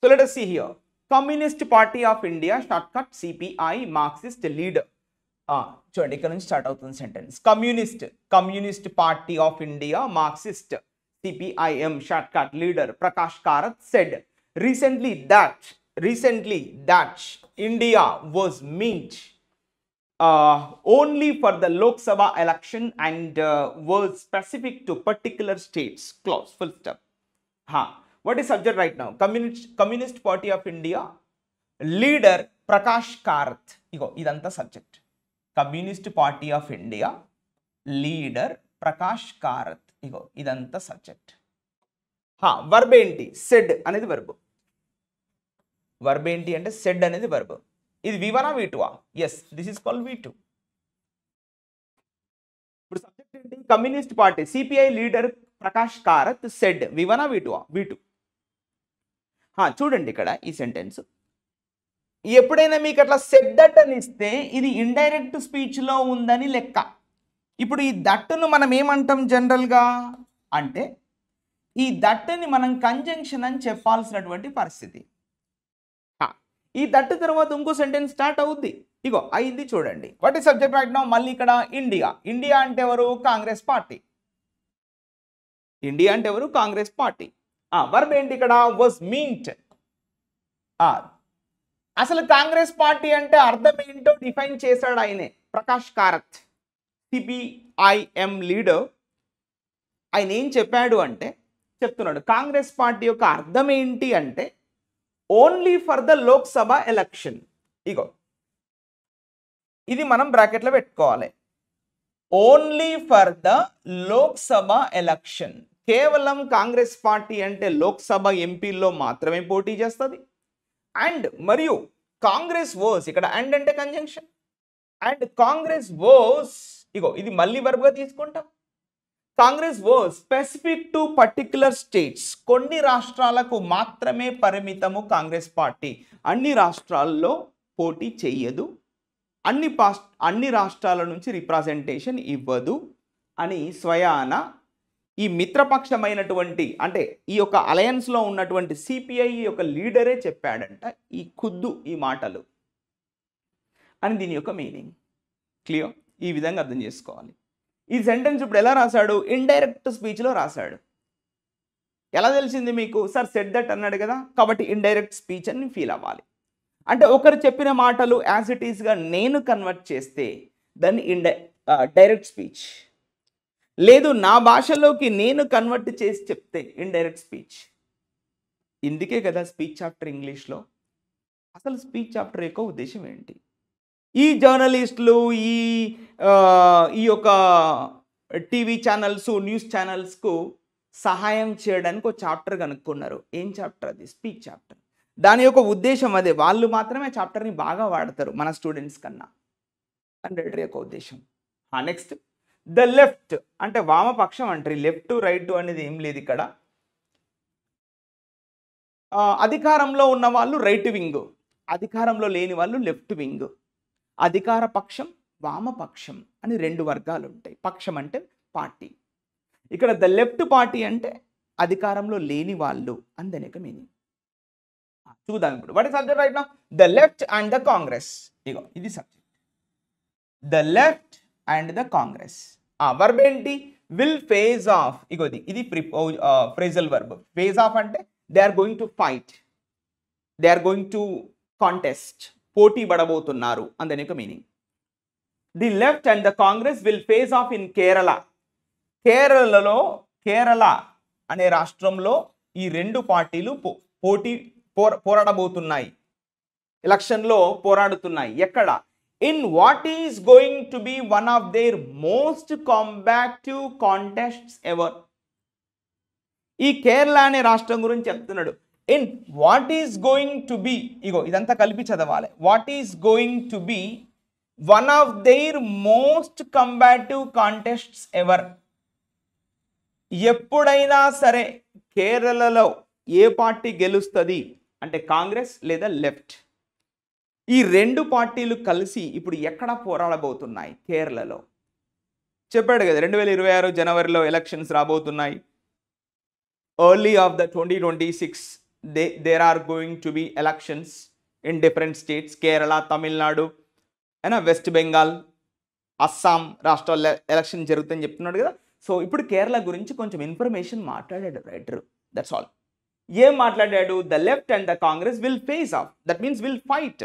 So let us see here. Communist Party of India, shortcut CPI, Marxist leader. చూడండి, ఇక్కడ నుంచి start అవుతుంది sentence. Communist Party of India, Marxist, CPIM, shortcut leader Prakash Karath said recently that India was meant only for the Lok Sabha election and was specific to particular states. Clause, full stop. What is subject right now? Communist Party of India, leader Prakash Karath. ఇదంతా subject. Communist Party of India, leader Prakash Karat. ఇదంతా subject. Verb ఏంటి? Said అనేది verb. Verb ఏంటి అంటే said అనేది verb. ఇది V1 V2? Yes, this is called V2. ఇప్పుడు subject ఏంటి? Communist Party, CPI leader Prakash Karat said. V1 V2? V2. చూడండి ఇక్కడ ఈ సెంటెన్స్. ఎప్పుడైనా మీకు అట్లా సెడ్ దట్ అని ఇస్తే ఇది ఇండైరెక్ట్ స్పీచ్లో ఉందని లెక్క. ఇప్పుడు ఈ దట్టును మనం ఏమంటాం జనరల్గా అంటే, ఈ దట్టుని మనం కంజంక్షన్ అని చెప్పాల్సినటువంటి పరిస్థితి. ఈ దట్టు తర్వాత ఇంకో సెంటెన్స్ స్టార్ట్ అవుద్ది. అయింది చూడండి. What is subject right now? మళ్ళీ ఇక్కడ ఇండియా. ఇండియా అంటే ఎవరు? కాంగ్రెస్ పార్టీ. ఇండియా అంటే ఎవరు? కాంగ్రెస్ పార్టీ. వర్బ్ ఏంటి ఇక్కడ? Was meant. అసలు కాంగ్రెస్ పార్టీ అంటే అర్థం ఏంటో డిఫైన్ చేశాడు ఆయనే, ప్రకాష్ కారత్, CPIM లీడర్. ఆయన ఏం చెప్పాడు అంటే, చెప్తున్నాడు కాంగ్రెస్ పార్టీ యొక్క అర్థం ఏంటి అంటే only for the Lok Sabha election. ఇది మనం బ్రాకెట్లో పెట్టుకోవాలి. Only for the Lok Sabha election. కేవలం కాంగ్రెస్ పార్టీ అంటే లోక్సభ ఎంపీల్లో మాత్రమే పోటీ చేస్తుంది. అండ్ మరియు కాంగ్రెస్ వాస్, ఇక్కడ అండ్ అంటే కంజంక్షన్, అండ్ కాంగ్రెస్ వాస్, ఇది మళ్ళీ వర్బ్గా తీసుకుంటాం. Congress was specific to particular states. కొన్ని రాష్ట్రాలకు మాత్రమే పరిమితము కాంగ్రెస్ పార్టీ. అన్ని రాష్ట్రాల్లో పోటీ చెయ్యదు, అన్ని రాష్ట్రాల నుంచి రిప్రజెంటేషన్ ఇవ్వదు అని స్వయాన ఈ మిత్రపక్షమైనటువంటి, అంటే ఈ యొక్క అలయన్స్లో ఉన్నటువంటి CPI యొక్క లీడరే చెప్పాడంట ఈ మాటలు అని దీని యొక్క మీనింగ్. క్లియర్? ఈ విధంగా అర్థం చేసుకోవాలి. ఈ సెంటెన్స్ ఇప్పుడు ఎలా రాశాడు? ఇండైరెక్ట్ స్పీచ్లో రాశాడు. ఎలా తెలిసింది మీకు? సార్ సెడ్ దట్ అన్నాడు కదా, కాబట్టి ఇండైరెక్ట్ స్పీచ్ అని ఫీల్ అవ్వాలి. అంటే ఒకరు చెప్పిన మాటలు యాజ్ ఇట్ ఈస్గా నేను కన్వర్ట్ చేస్తే దెన్ డైరెక్ట్ స్పీచ్. లేదు నా భాషలోకి నేను కన్వర్ట్ చేసి చెప్తే ఇండైరెక్ట్ స్పీచ్. ఇందుకే కదా స్పీచ్ చాప్టర్ ఇంగ్లీష్లో. అసలు స్పీచ్ చాప్టర్ యొక్క ఉద్దేశం ఏంటి? ఈ జర్నలిస్టులు ఈ యొక్క టీవీ ఛానల్స్, న్యూస్ ఛానల్స్కు సహాయం చేయడానికి ఒక చాప్టర్ కనుక్కున్నారు. ఏం చాప్టర్ అది? Speech chapter. దాని యొక్క ఉద్దేశం అదే. వాళ్ళు మాత్రమే చాప్టర్ని బాగా వాడతారు మన స్టూడెంట్స్ కన్నా. అండేటరీ యొక్క ఉద్దేశం. నెక్స్ట్ ద లెఫ్ట్ అంటే వామపక్షం అంటారు. లెఫ్ట్ రైట్ అనేది ఏం లేదు ఇక్కడ. అధికారంలో ఉన్న వాళ్ళు రైట్ వింగ్, అధికారంలో లేని వాళ్ళు లెఫ్ట్ వింగ్. అధికార పక్షం, వామపక్షం అని రెండు వర్గాలు ఉంటాయి. పక్షం అంటే పార్టీ. ఇక్కడ ద లెఫ్ట్ పార్టీ అంటే అధికారంలో లేని వాళ్ళు అని దాని యొక్క మీనింగ్. చూద్దాం ఇప్పుడు. What is subject right now? The left and the Congress. ఇగో ఇది subject. The left and the Congress. Verb ఏంటి? Will face off. ఇగోది ఇది ఫ్రేజల్ వర్బ్. ఫేజ్ ఆఫ్ అంటే they are going to fight, they are going to contest, పోటీ పడబోతున్నారు అని దాని యొక్క meaning. The left and the Congress will face off in Kerala. కేరళలో, కేరళ అనే రాష్ట్రంలో ఈ రెండు పార్టీలు పోరాడబోతున్నాయి, ఎలక్షన్లో పోరాడుతున్నాయి. ఎక్కడ? In what is going to be one of their most combative contests ever. ఈ కేరళ అనే రాష్ట్రం గురించి చెప్తున్నాడు. In what is going to be, ఇగో ఇదంతా కలిపి చదవాలి. What is going to be one of their most combative contests ever. ఎప్పుడైనా సరే కేరళలో ఏ పార్టీ గెలుస్తుంది అంటే కాంగ్రెస్ లేదా లెఫ్ట్. ఈ రెండు పార్టీలు కలిసి ఇప్పుడు ఎక్కడ పోరాడబోతున్నాయి? కేరళలో. చెప్పాడు కదా 2026 జనవరిలో ఎలక్షన్స్ రాబోతున్నాయి. Early of the 2026 there are going to be elections in different states. Kerala, Tamil Nadu అయినా వెస్ట్ బెంగాల్, అస్సాం రాష్ట్రాల్లో ఎలక్షన్ జరుగుతుందని చెప్తున్నాడు కదా. సో ఇప్పుడు కేరళ గురించి కొంచెం ఇన్ఫర్మేషన్ మాట్లాడాడు రైటర్. That's all. ఏం మాట్లాడాడు? The left and the Congress will face off, that means will fight.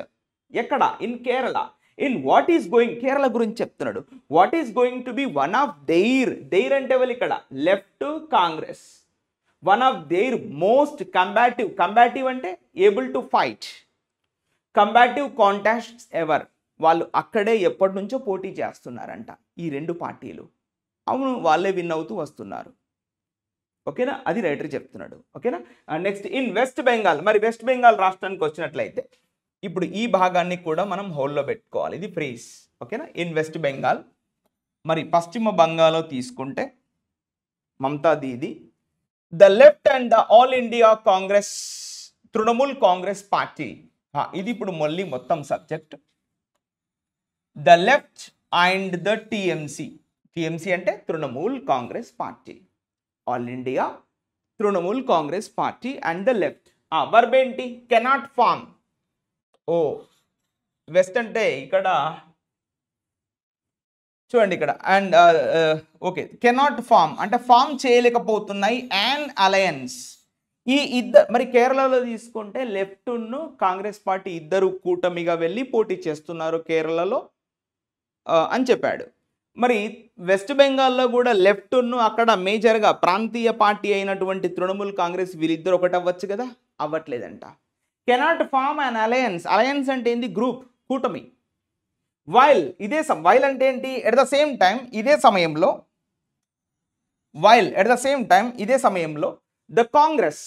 ఎక్కడ? In Kerala. In what is going, Kerala గురించి చెప్తున్నాడు. What is going to be one of their అంటే వాళ్ళు ఇక్కడ left Congress, one of their most combative అంటే able to fight, combative contests ever. వాళ్ళు అక్కడే ఎప్పటి నుంచో పోటీ చేస్తున్నారంట ఈ రెండు పార్టీలు. అవును, వాళ్ళే విన్ అవుతూ వస్తున్నారు. ఓకేనా? అది రైటర్ చెప్తున్నాడు. ఓకేనా? Next in West Bengal. మరి వెస్ట్ బెంగాల్ రాష్ట్రానికి వచ్చినట్లయితే ఇప్పుడు ఈ భాగాన్ని కూడా మనం హోల్లో పెట్టుకోవాలి. ఇది ఫ్రేజ్. ఓకేనా? ఇన్ వెస్ట్ బెంగాల్. మరి పశ్చిమ బంగాల్లో తీసుకుంటే Mamata Didi, the left and the all India Congress, Trinamool Congress party. ఇది ఇప్పుడు మళ్ళీ మొత్తం subject. The left and the TMC. TMC అంటే Trinamool Congress party. All India, Trinamool Congress party and the left. Verb ఏంటి? Cannot form. ఓ వెస్ట్ అంటే ఇక్కడ చూడండి ఇక్కడ అండ్ ఓకే, కెనాట్ ఫార్మ్ అంటే ఫామ్ చేయలేకపోతున్నాయి. And alliance. ఈ ఇద్దరు, మరి కేరళలో తీసుకుంటే లెఫ్ట్ను కాంగ్రెస్ పార్టీ ఇద్దరు కూటమిగా వెళ్ళి పోటీ చేస్తున్నారు కేరళలో అని చెప్పాడు. మరి వెస్ట్ బెంగాల్లో కూడా లెఫ్ట్ను అక్కడ మేజర్గా ప్రాంతీయ పార్టీ అయినటువంటి తృణమూల్ కాంగ్రెస్ వీళ్ళిద్దరు ఒకటి అవ్వచ్చు కదా, అవ్వట్లేదంట. Cannot form and alliance. Alliance అంటే ఏంది? గ్రూప్, కూటమి. వైల్ వైల్ అంటే ఏంటి? ఎట్ ద సేమ్ టైం ఇదే సమయంలో, while at the same time ఇదే సమయంలో ద కాంగ్రెస్.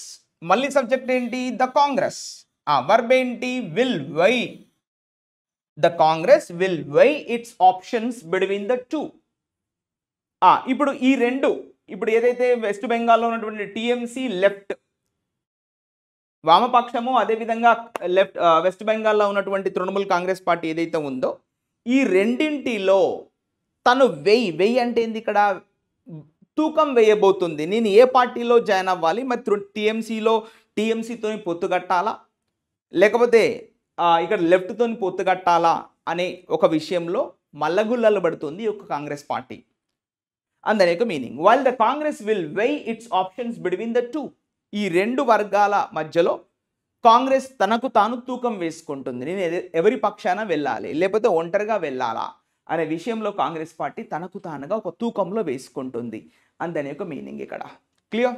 మళ్ళీ సబ్జెక్ట్ ఏంటి? ద కాంగ్రెస్. వర్బ్ ఏంటి? Will weigh. The Congress will weigh its options between the two. ఇప్పుడు ఈ రెండు, ఇప్పుడు ఏదైతే వెస్ట్ బెంగాల్లో ఉన్నటువంటి టిఎంసి లెఫ్ట్ వామపక్షము, అదేవిధంగా లెఫ్ట్ వెస్ట్ బెంగాల్లో ఉన్నటువంటి తృణమూల్ కాంగ్రెస్ పార్టీ ఏదైతే ఉందో ఈ రెండింటిలో తను వెయ్యి అంటే ఏంది? ఇక్కడ తూకం వేయబోతుంది. నేను ఏ పార్టీలో జాయిన్ అవ్వాలి? మరి టీఎంసీతో పొత్తు కట్టాలా, లేకపోతే ఇక్కడ లెఫ్ట్తో పొత్తు కట్టాలా అనే ఒక విషయంలో మల్లగుల్లలు పడుతుంది ఈ యొక్క కాంగ్రెస్ పార్టీ. అందరి యొక్క meaning. While the Congress will weigh its options between the two. ఈ రెండు వర్గాల మధ్యలో కాంగ్రెస్ తనకు తాను తూకం వేసుకుంటుంది. నేను ఎవరి పక్షాన వెళ్ళాలి, లేకపోతే ఒంటరిగా వెళ్ళాలా, అనే విషయంలో కాంగ్రెస్ పార్టీ తనకు తానుగా ఒక తూకంలో వేసుకుంటుంది అందని ఒక మీనింగ్ ఇక్కడ. Clear?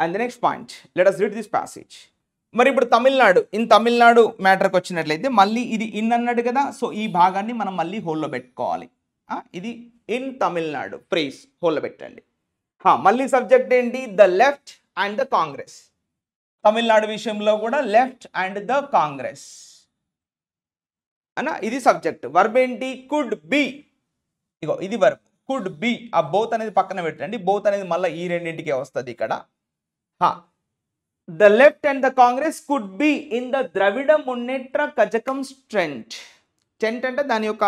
And the next point, let us read this passage. మరి ఇప్పుడు తమిళనాడు మ్యాటర్కి వచ్చినట్లయితే మళ్ళీ ఇది ఇన్ అన్నాడు కదా, సో ఈ భాగాన్ని మనం మళ్ళీ హోల్లో పెట్టుకోవాలి. ఇది ఇన్ తమిళనాడు ఫ్రేజ్ హోల్లో పెట్టండి. మళ్ళీ సబ్జెక్ట్ ఏంటి? The left and the Congress. Tamil Nadu విషయంలో కూడా లెఫ్ట్ అండ్ ద కాంగ్రెస్ అన్న ఇది సబ్జెక్ట్. వర్బ్ ఏంటి? Could be. ఇగో ఇది వర్బ్ కుడ్ బి. ఆ బోత్ అనేది పక్కన పెట్టండి. బోత్ అనేది మళ్ళీ ఈ రెండింటికే వస్తుంది ఇక్కడ. The left and the Congress could be in the Dravida Munnetra Kazhagam strand. Strand అంటే దాని యొక్క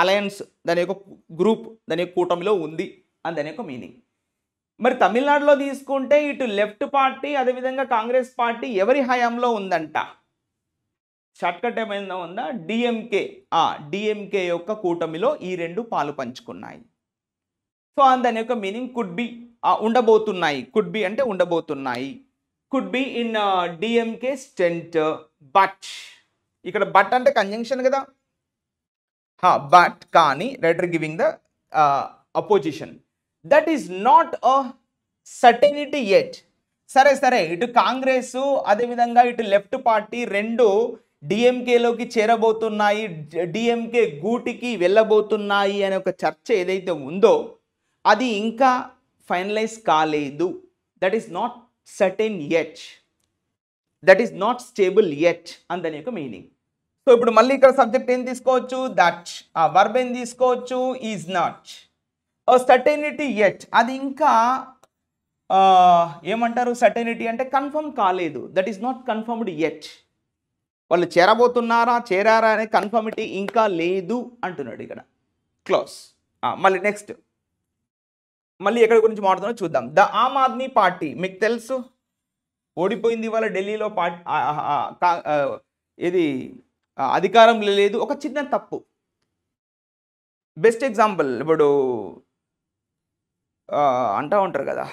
అలయన్స్, దాని యొక్క గ్రూప్, దాని యొక్క కూటమిలో ఉంది అని దాని యొక్క మీనింగ్. మరి తమిళనాడులో తీసుకుంటే ఇటు లెఫ్ట్ పార్టీ అదేవిధంగా కాంగ్రెస్ పార్టీ ఎవరి హయాంలో ఉందంట? షార్ట్కట్ ఏమైనా ఉందా? డిఎంకే. డిఎంకే యొక్క కూటమిలో ఈ రెండు పాలు పంచుకున్నాయి. సో దాని యొక్క మీనింగ్ కుడ్ బి ఉండబోతున్నాయి. కుడ్ బి అంటే ఉండబోతున్నాయి. Could be in DMK strand but. ఇక్కడ బట్ అంటే కంజంక్షన్ కదా. బట్ కానీ writer giving the opposition. That is not a certainty yet. సరే ఇటు కాంగ్రెస్ అదేవిధంగా ఇటు లెఫ్ట్ పార్టీ రెండు డిఎంకేలోకి చేరబోతున్నాయి, డిఎంకే గూటికి వెళ్ళబోతున్నాయి అనే ఒక చర్చ ఏదైతే ఉందో అది ఇంకా ఫైనలైజ్ కాలేదు. That is not certain yet, that is not stable yet అని దాని యొక్క మీనింగ్. సో ఇప్పుడు మళ్ళీ ఇక్కడ సబ్జెక్ట్ ఏం తీసుకోవచ్చు? దట్. వర్బ్ ఏం తీసుకోవచ్చు? Is not. సర్టెనిటీ యెట్ అది ఇంకా ఏమంటారు? సర్టెనిటీ అంటే కన్ఫర్మ్ కాలేదు. That is not confirmed yet. వాళ్ళు చేరారా అనే కన్ఫర్మిటీ ఇంకా లేదు అంటున్నాడు ఇక్కడ. క్లోజ్. మళ్ళీ నెక్స్ట్ మళ్ళీ ఎక్కడి గురించి మాట్లాడుతున్నా చూద్దాం. ద ఆమ్ ఆద్మీ పార్టీ మీకు తెలుసు ఓడిపోయింది ఇవాళ ఢిల్లీలో. ఇది అధికారంలో లేదు. ఒక చిన్న తప్పు. బెస్ట్ ఎగ్జాంపుల్ ఇప్పుడు అంటూ ఉంటారు కదా,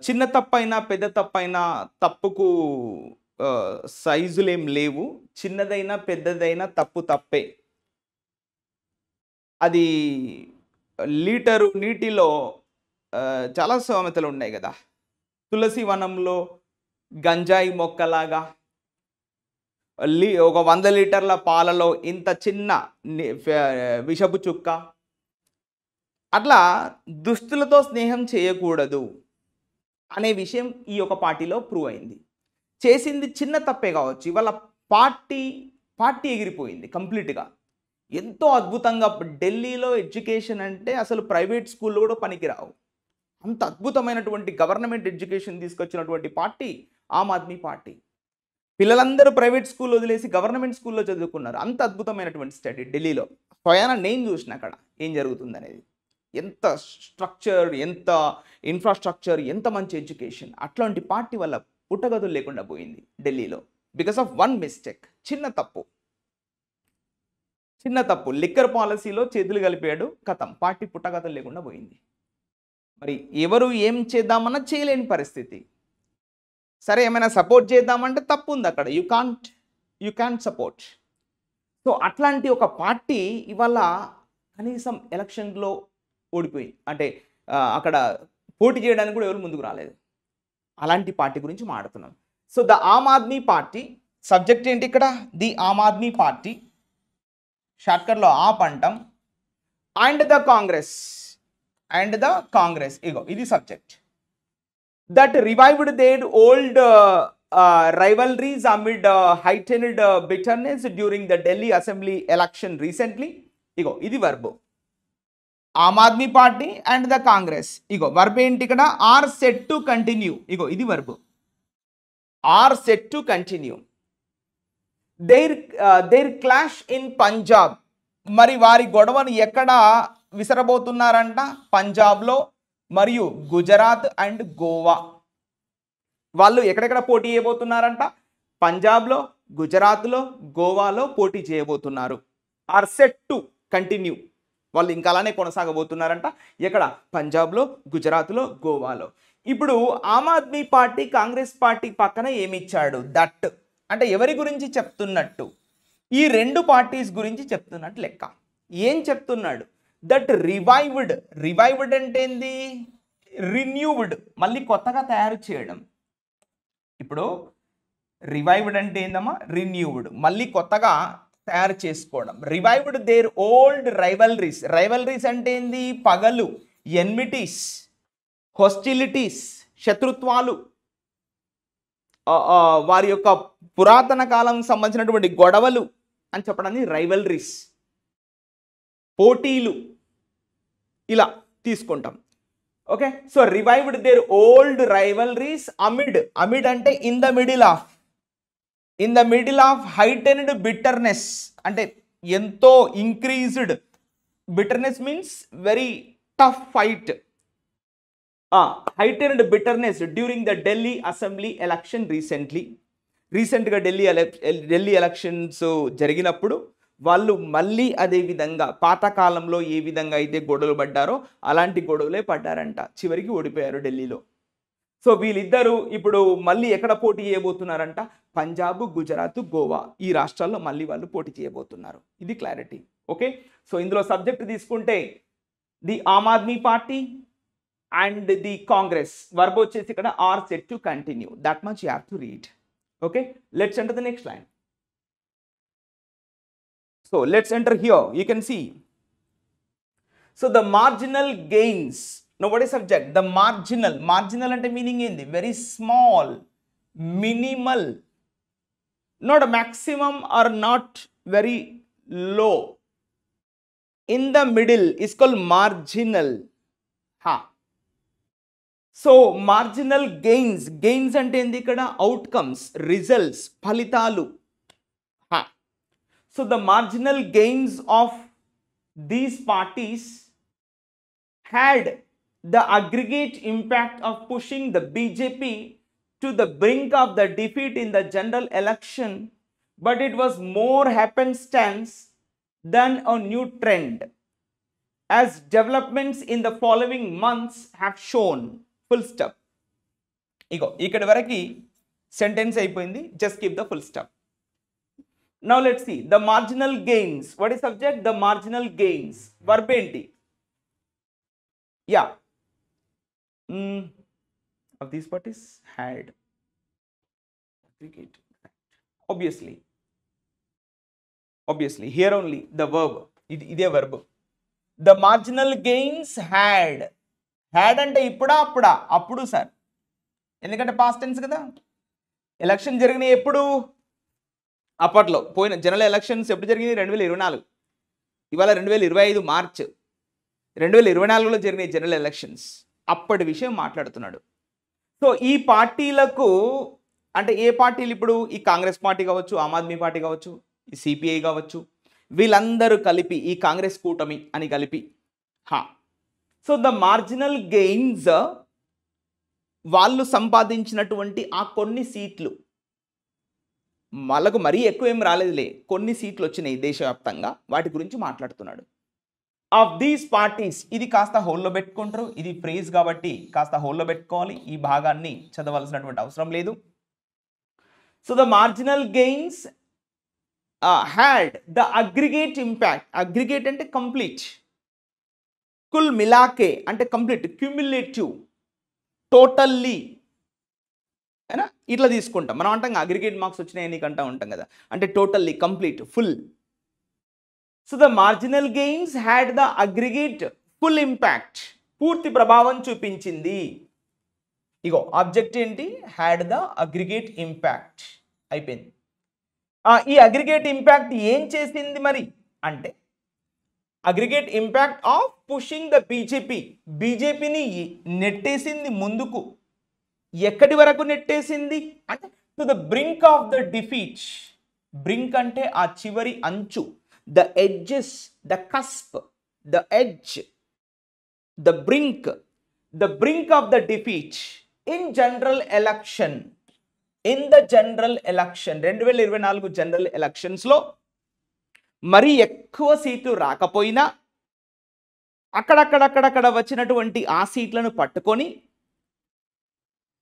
చిన్న తప్పైనా పెద్ద తప్పైనా తప్పుకు సైజులేం లేవు. చిన్నదైనా పెద్దదైనా తప్పు తప్పే. అది లీటరు నీటిలో చాలా సామెతలు ఉన్నాయి కదా. తులసి వనంలో గంజాయి మొక్కలాగా, ఒక 100 లీటర్ల పాలలో ఇంత చిన్న విషపు చుక్క. అట్లా దుస్తులతో స్నేహం చేయకూడదు అనే విషయం ఈ యొక్క పార్టీలో ప్రూవ్ అయింది. చేసింది చిన్న తప్పే కావచ్చు, ఇవాళ పార్టీ ఎగిరిపోయింది కంప్లీట్గా. ఎంతో అద్భుతంగా ఢిల్లీలో ఎడ్యుకేషన్ అంటే అసలు ప్రైవేట్ స్కూల్లో కూడా పనికిరావు. అంత అద్భుతమైనటువంటి గవర్నమెంట్ ఎడ్యుకేషన్ తీసుకొచ్చినటువంటి పార్టీ ఆమ్ ఆద్మీ పార్టీ. పిల్లలందరూ ప్రైవేట్ స్కూల్ వదిలేసి గవర్నమెంట్ స్కూల్లో చదువుకున్నారు. అంత అద్భుతమైనటువంటి స్టడీ ఢిల్లీలో. స్వయాన నేను చూసిన అక్కడ ఏం జరుగుతుంది అనేది. ఎంత స్ట్రక్చర్, ఎంత ఇన్ఫ్రాస్ట్రక్చర్, ఎంత మంచి ఎడ్యుకేషన్. అట్లాంటి పార్టీ వల్ల పుట్టగతులు లేకుండా పోయింది ఢిల్లీలో బికాస్ ఆఫ్ వన్ మిస్టేక్. చిన్న తప్పు. లిక్కర్ పాలసీలో చేతులు కలిపాడు, కథం, పార్టీ పుట్టగతులు లేకుండా పోయింది. మరి ఎవరు ఏం చేద్దామన్నా చేయలేని పరిస్థితి. సరే ఏమైనా సపోర్ట్ చేద్దామంటే తప్పు ఉంది అక్కడ. You can't support. సో అట్లాంటి ఒక పార్టీ ఇవాళ కనీసం ఎలక్షన్లో ఓడిపోయింది. అంటే అక్కడ పోటీ చేయడానికి కూడా ఎవరు ముందుకు రాలేదు. అలాంటి పార్టీ గురించి మాట్లాడుతున్నాం. So the Aam Aadmi Party subject ఏంటి ఇక్కడ? ది ఆమ్ ఆద్మీ పార్టీ, షార్ట్కట్లో ఆప్ అంటాం. అండ్ ద కాంగ్రెస్, ఇగో ఇది subject. That revived their old rivalries amid heightened bitterness during the Delhi Assembly election recently. ఇగో ఇది verb. Aam Aadmi party and the Congress. ఇగో వర్బ్ ఏంటి ఇక్కడ? Are set to continue. ఇగో ఇది verb. Are set to continue. Their clash in Punjab. మరి వారి గొడవను ఎక్కడ విసరబోతున్నారంట? పంజాబ్లో మరియు గుజరాత్ అండ్ గోవా. వాళ్ళు ఎక్కడెక్కడ పోటీ చేయబోతున్నారంట? పంజాబ్లో, గుజరాత్లో, గోవాలో పోటీ చేయబోతున్నారు. Are set to continue. వాళ్ళు ఇంకా అలానే కొనసాగబోతున్నారంట. ఎక్కడ? పంజాబ్లో, గుజరాత్లో, గోవాలో. ఇప్పుడు ఆమ్ ఆద్మీ పార్టీ కాంగ్రెస్ పార్టీ పక్కన ఏమి ఇచ్చాడు? దట్. అంటే ఎవరి గురించి చెప్తున్నట్టు? ఈ రెండు పార్టీస్ గురించి చెప్తున్నట్టు లెక్క. ఏం చెప్తున్నాడు? దట్ రివైవ్డ్ అంటే ఏంది? రిన్యూవ్డ్, మళ్ళీ కొత్తగా తయారు చేయడం. ఇప్పుడు రివైవ్డ్ అంటే ఏందమ్మా? రిన్యూవ్డ్, మళ్ళీ కొత్తగా తయారు చేసుకోవడం. రివైవ్డ్ దేర్ ఓల్డ్ రైవల్రీస్ అంటే ఏంది? పగలు, ఎన్మిటీస్, హొస్టిలిటీస్, శత్రుత్వాలు, వారి యొక్క పురాతన కాలం సంబంధించినటువంటి గొడవలు అని చెప్పడాన్ని రైవల్రీస్, పోటీలు, ఇలా తీసుకుంటాం. Okay, so revived their old rivalries amid అంటే in the middle of heightened bitterness, అంటే ఎంతో increased. Bitterness means very tough fight. Heightened bitterness during the Delhi assembly election రీసెంట్గా ఢిల్లీ ఎలక్షన్స్ జరిగినప్పుడు వాళ్ళు మళ్ళీ అదే విధంగా పాతకాలంలో ఏ విధంగా అయితే గొడవలు పడ్డారో అలాంటి గొడవలే పడ్డారంట. చివరికి ఓడిపోయారు ఢిల్లీలో. సో వీళ్ళిద్దరూ ఇప్పుడు మళ్ళీ ఎక్కడ పోటీ చేయబోతున్నారంట? పంజాబ్, గుజరాత్, గోవా, ఈ రాష్ట్రాల్లో మళ్ళీ వాళ్ళు పోటీ చేయబోతున్నారు. ఇది క్లారిటీ. ఓకే, సో ఇందులో సబ్జెక్ట్ తీసుకుంటే the Aam Aadmi party and the Congress, verb వచ్చేసి ఇక్కడ are set to continue. That much you have to read. Okay, let's enter the next line. So let's enter here. You can see. So the marginal gains. Now what is subject? The marginal ante meaning in the very small, minimal, not a maximum or not very low. In the middle is called marginal. So marginal gains ante endi ikkada? Outcomes, results, ఫలితాలు. So the marginal gains of these parties had the aggregate impact of pushing the BJP to the brink of the defeat in the general election, but it was more happenstance than a new trend, as developments in the following months have shown. Full stop. ikkada varaki sentence అయిపోయింది. Just keep the full stop. Now let's see the marginal gains. What is subject? The marginal gains. Verb enti? Yeah. Of these parties had aggregate. Obviously here only the verb. Ide verb. The marginal gains had అంటే ఇప్పుడా అప్పుడు sir, ఎందుకంటే past tense కదా. Election జరిగినాయి ఎప్పుడు? అప్పట్లో. పోయిన general elections ఎప్పుడు జరిగింది? 2024. ఇవాళ 2025 మార్చ్. 2024లో జరిగిన జనరల్ ఎలక్షన్స్ అప్పటి విషయం మాట్లాడుతున్నాడు. సో ఈ పార్టీలకు అంటే ఏ పార్టీలు ఇప్పుడు? ఈ కాంగ్రెస్ పార్టీ కావచ్చు, ఆమ్ ఆద్మీ పార్టీ కావచ్చు, ఈ సిపిఐ కావచ్చు, వీళ్ళందరూ కలిపి ఈ కాంగ్రెస్ కూటమి అని కలిపి. సో ద మార్జినల్ గెయిన్స్, వాళ్ళు సంపాదించినటువంటి ఆ కొన్ని సీట్లు, వాళ్ళకు మరీ ఎక్కువ ఏం రాలేదులే, కొన్ని సీట్లు వచ్చినాయి దేశవ్యాప్తంగా, వాటి గురించి మాట్లాడుతున్నాడు. ఆఫ్ దీస్ పార్టీస్, ఇది కాస్త హోల్లో పెట్టుకుంటారు, ఇది ఫ్రేజ్ కాబట్టి కాస్త హోల్లో పెట్టుకోవాలి, ఈ భాగాన్ని చదవాల్సినటువంటి అవసరం లేదు. So the marginal gains had the aggregate impact. Aggregate అంటే కంప్లీట్, కుల్ మిలాకే అంటే కంప్లీట్, క్యూములేటివ్, టోటల్లీ, అయినా ఇట్లా తీసుకుంటాం మనం. అంటాం అగ్రిగేట్ మార్క్స్ వచ్చినాయి నీకంటా ఉంటాం కదా, అంటే totally, complete, full. So the marginal gains had the aggregate full impact, పూర్తి ప్రభావం చూపించింది. ఆబ్జెక్ట్ ఏంటి? Had the aggregate impact. అయిపోయింది. ఈ అగ్రిగేట్ ఇంపాక్ట్ ఏం చేసింది మరి అంటే, aggregate impact of pushing the బీజేపీని నెట్టేసింది ముందుకు. ఎక్కడి వరకు నెట్టేసింది అంటే to the brink of the defeat. Brink అంటే ఆ చివరి అంచు, the edges, the cusp, the edge, the brink of the defeat in general election. In the general election 2024 general ఎలక్షన్స్లో మరీ ఎక్కువ సీట్లు రాకపోయినా అక్కడక్కడ వచ్చినటువంటి ఆ సీట్లను పట్టుకొని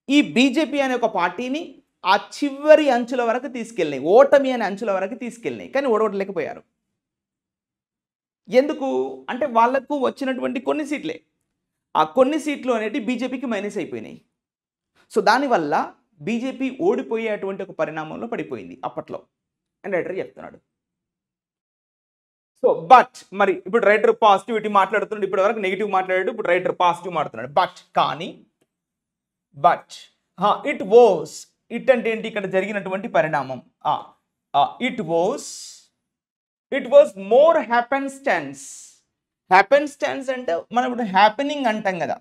ఈ బీజేపీ అనే ఒక పార్టీని ఆ చివరి అంచుల వరకు తీసుకెళ్ళినాయి, ఓటమి అనే అంచుల వరకు తీసుకెళ్ళినాయి, కానీ ఓడగొట్టలేకపోయారు. ఎందుకు అంటే వాళ్లకు వచ్చినటువంటి కొన్ని సీట్లే, ఆ కొన్ని సీట్లు అనేవి బీజేపీకి మైనస్ అయిపోయినాయి. సో దానివల్ల బీజేపీ ఓడిపోయేటువంటి ఒక పరిణామంలో పడిపోయింది అప్పట్లో అని రైటర్ చెప్తున్నాడు. సో బట్ మరి ఇప్పుడు రైటర్ పాజిటివిటీ మాట్లాడుతున్నాడు, ఇప్పటి వరకు నెగిటివ్ మాట్లాడాడు, ఇప్పుడు రైటర్ పాజిటివ్ మాట్లాడుతున్నాడు. బట్ ఇట్ వాస్, ఇట్ అంటే ఏంటి, ఇక్కడ జరిగినటువంటి పరిణామం. It was more happenstance. Happenstance అంటే మనం ఇప్పుడు హ్యాపెనింగ్ అంటాం కదా,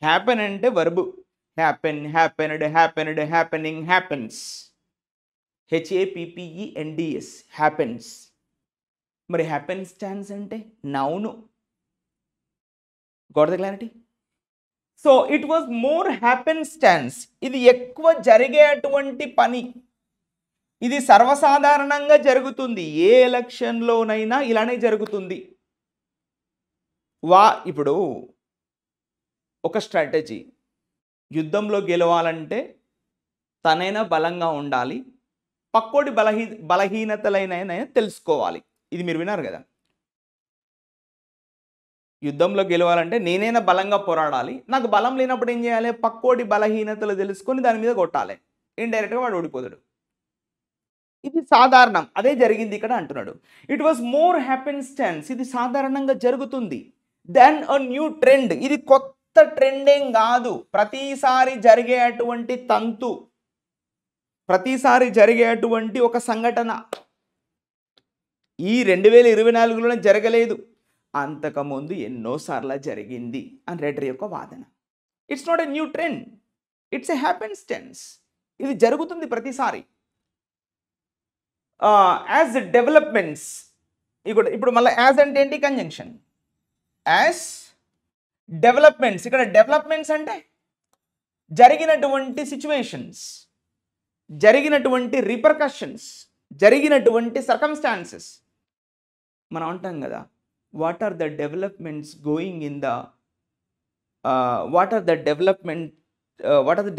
హ్యాపెన్ అంటే verb, happen, happened, happened, happening, happens, HAPPENDS, happens. మరి హ్యాపెన్స్టాన్స్ అంటే noun. Got the clarity? So it was more happenstance, ఇది ఎక్కువ జరిగేటువంటి పని, ఇది సర్వసాధారణంగా జరుగుతుంది, ఏ ఎలక్షన్లోనైనా ఇలానే జరుగుతుంది. ఇప్పుడు ఒక స్ట్రాటజీ, యుద్ధంలో గెలవాలంటే తనైనా బలంగా ఉండాలి, పక్కోడి బలహీనతలైన తెలుసుకోవాలి. ఇది మీరు విన్నారు కదా, యుద్ధంలో గెలవాలంటే నేనైనా బలంగా పోరాడాలి, నాకు బలం లేనప్పుడు ఏం చేయాలి, పక్కోడి బలహీనతలు తెలుసుకొని దాని మీద కొట్టాలి, ఇండైరెక్ట్గా వాడు ఓడిపోతాడు. ఇది సాధారణం, అదే జరిగింది ఇక్కడ అంటున్నాడు. ఇట్ వాజ్ మోర్ హ్యాపెన్స్టాన్స్, ఇది సాధారణంగా జరుగుతుంది. దెన్ అ న్యూ ట్రెండ్, ఇది కొత్త ట్రెండ్ ఏం కాదు, ప్రతిసారి జరిగేటువంటి తంతు, ప్రతిసారి జరిగేటువంటి ఒక సంఘటన. ఈ 2024లోనే జరగలేదు, అంతకుముందు ఎన్నోసార్లు జరిగింది అని రైటర్ యొక్క వాదన. It's not a new trend, it's a happenstance, ఇది జరుగుతుంది ప్రతిసారి. యాజ్ డెవలప్మెంట్స్, ఇప్పుడు మళ్ళీ యాజ్ అంటే ఏంటి, కంజంక్షన్. యాజ్ డెవలప్మెంట్స్, ఇక్కడ డెవలప్మెంట్స్ అంటే జరిగినటువంటి సిచ్యువేషన్స్, జరిగినటువంటి రిపర్కషన్స్, జరిగినటువంటి సర్కమ్స్టాన్సెస్. మనం అంటాం కదా, what are the developments going in the what are the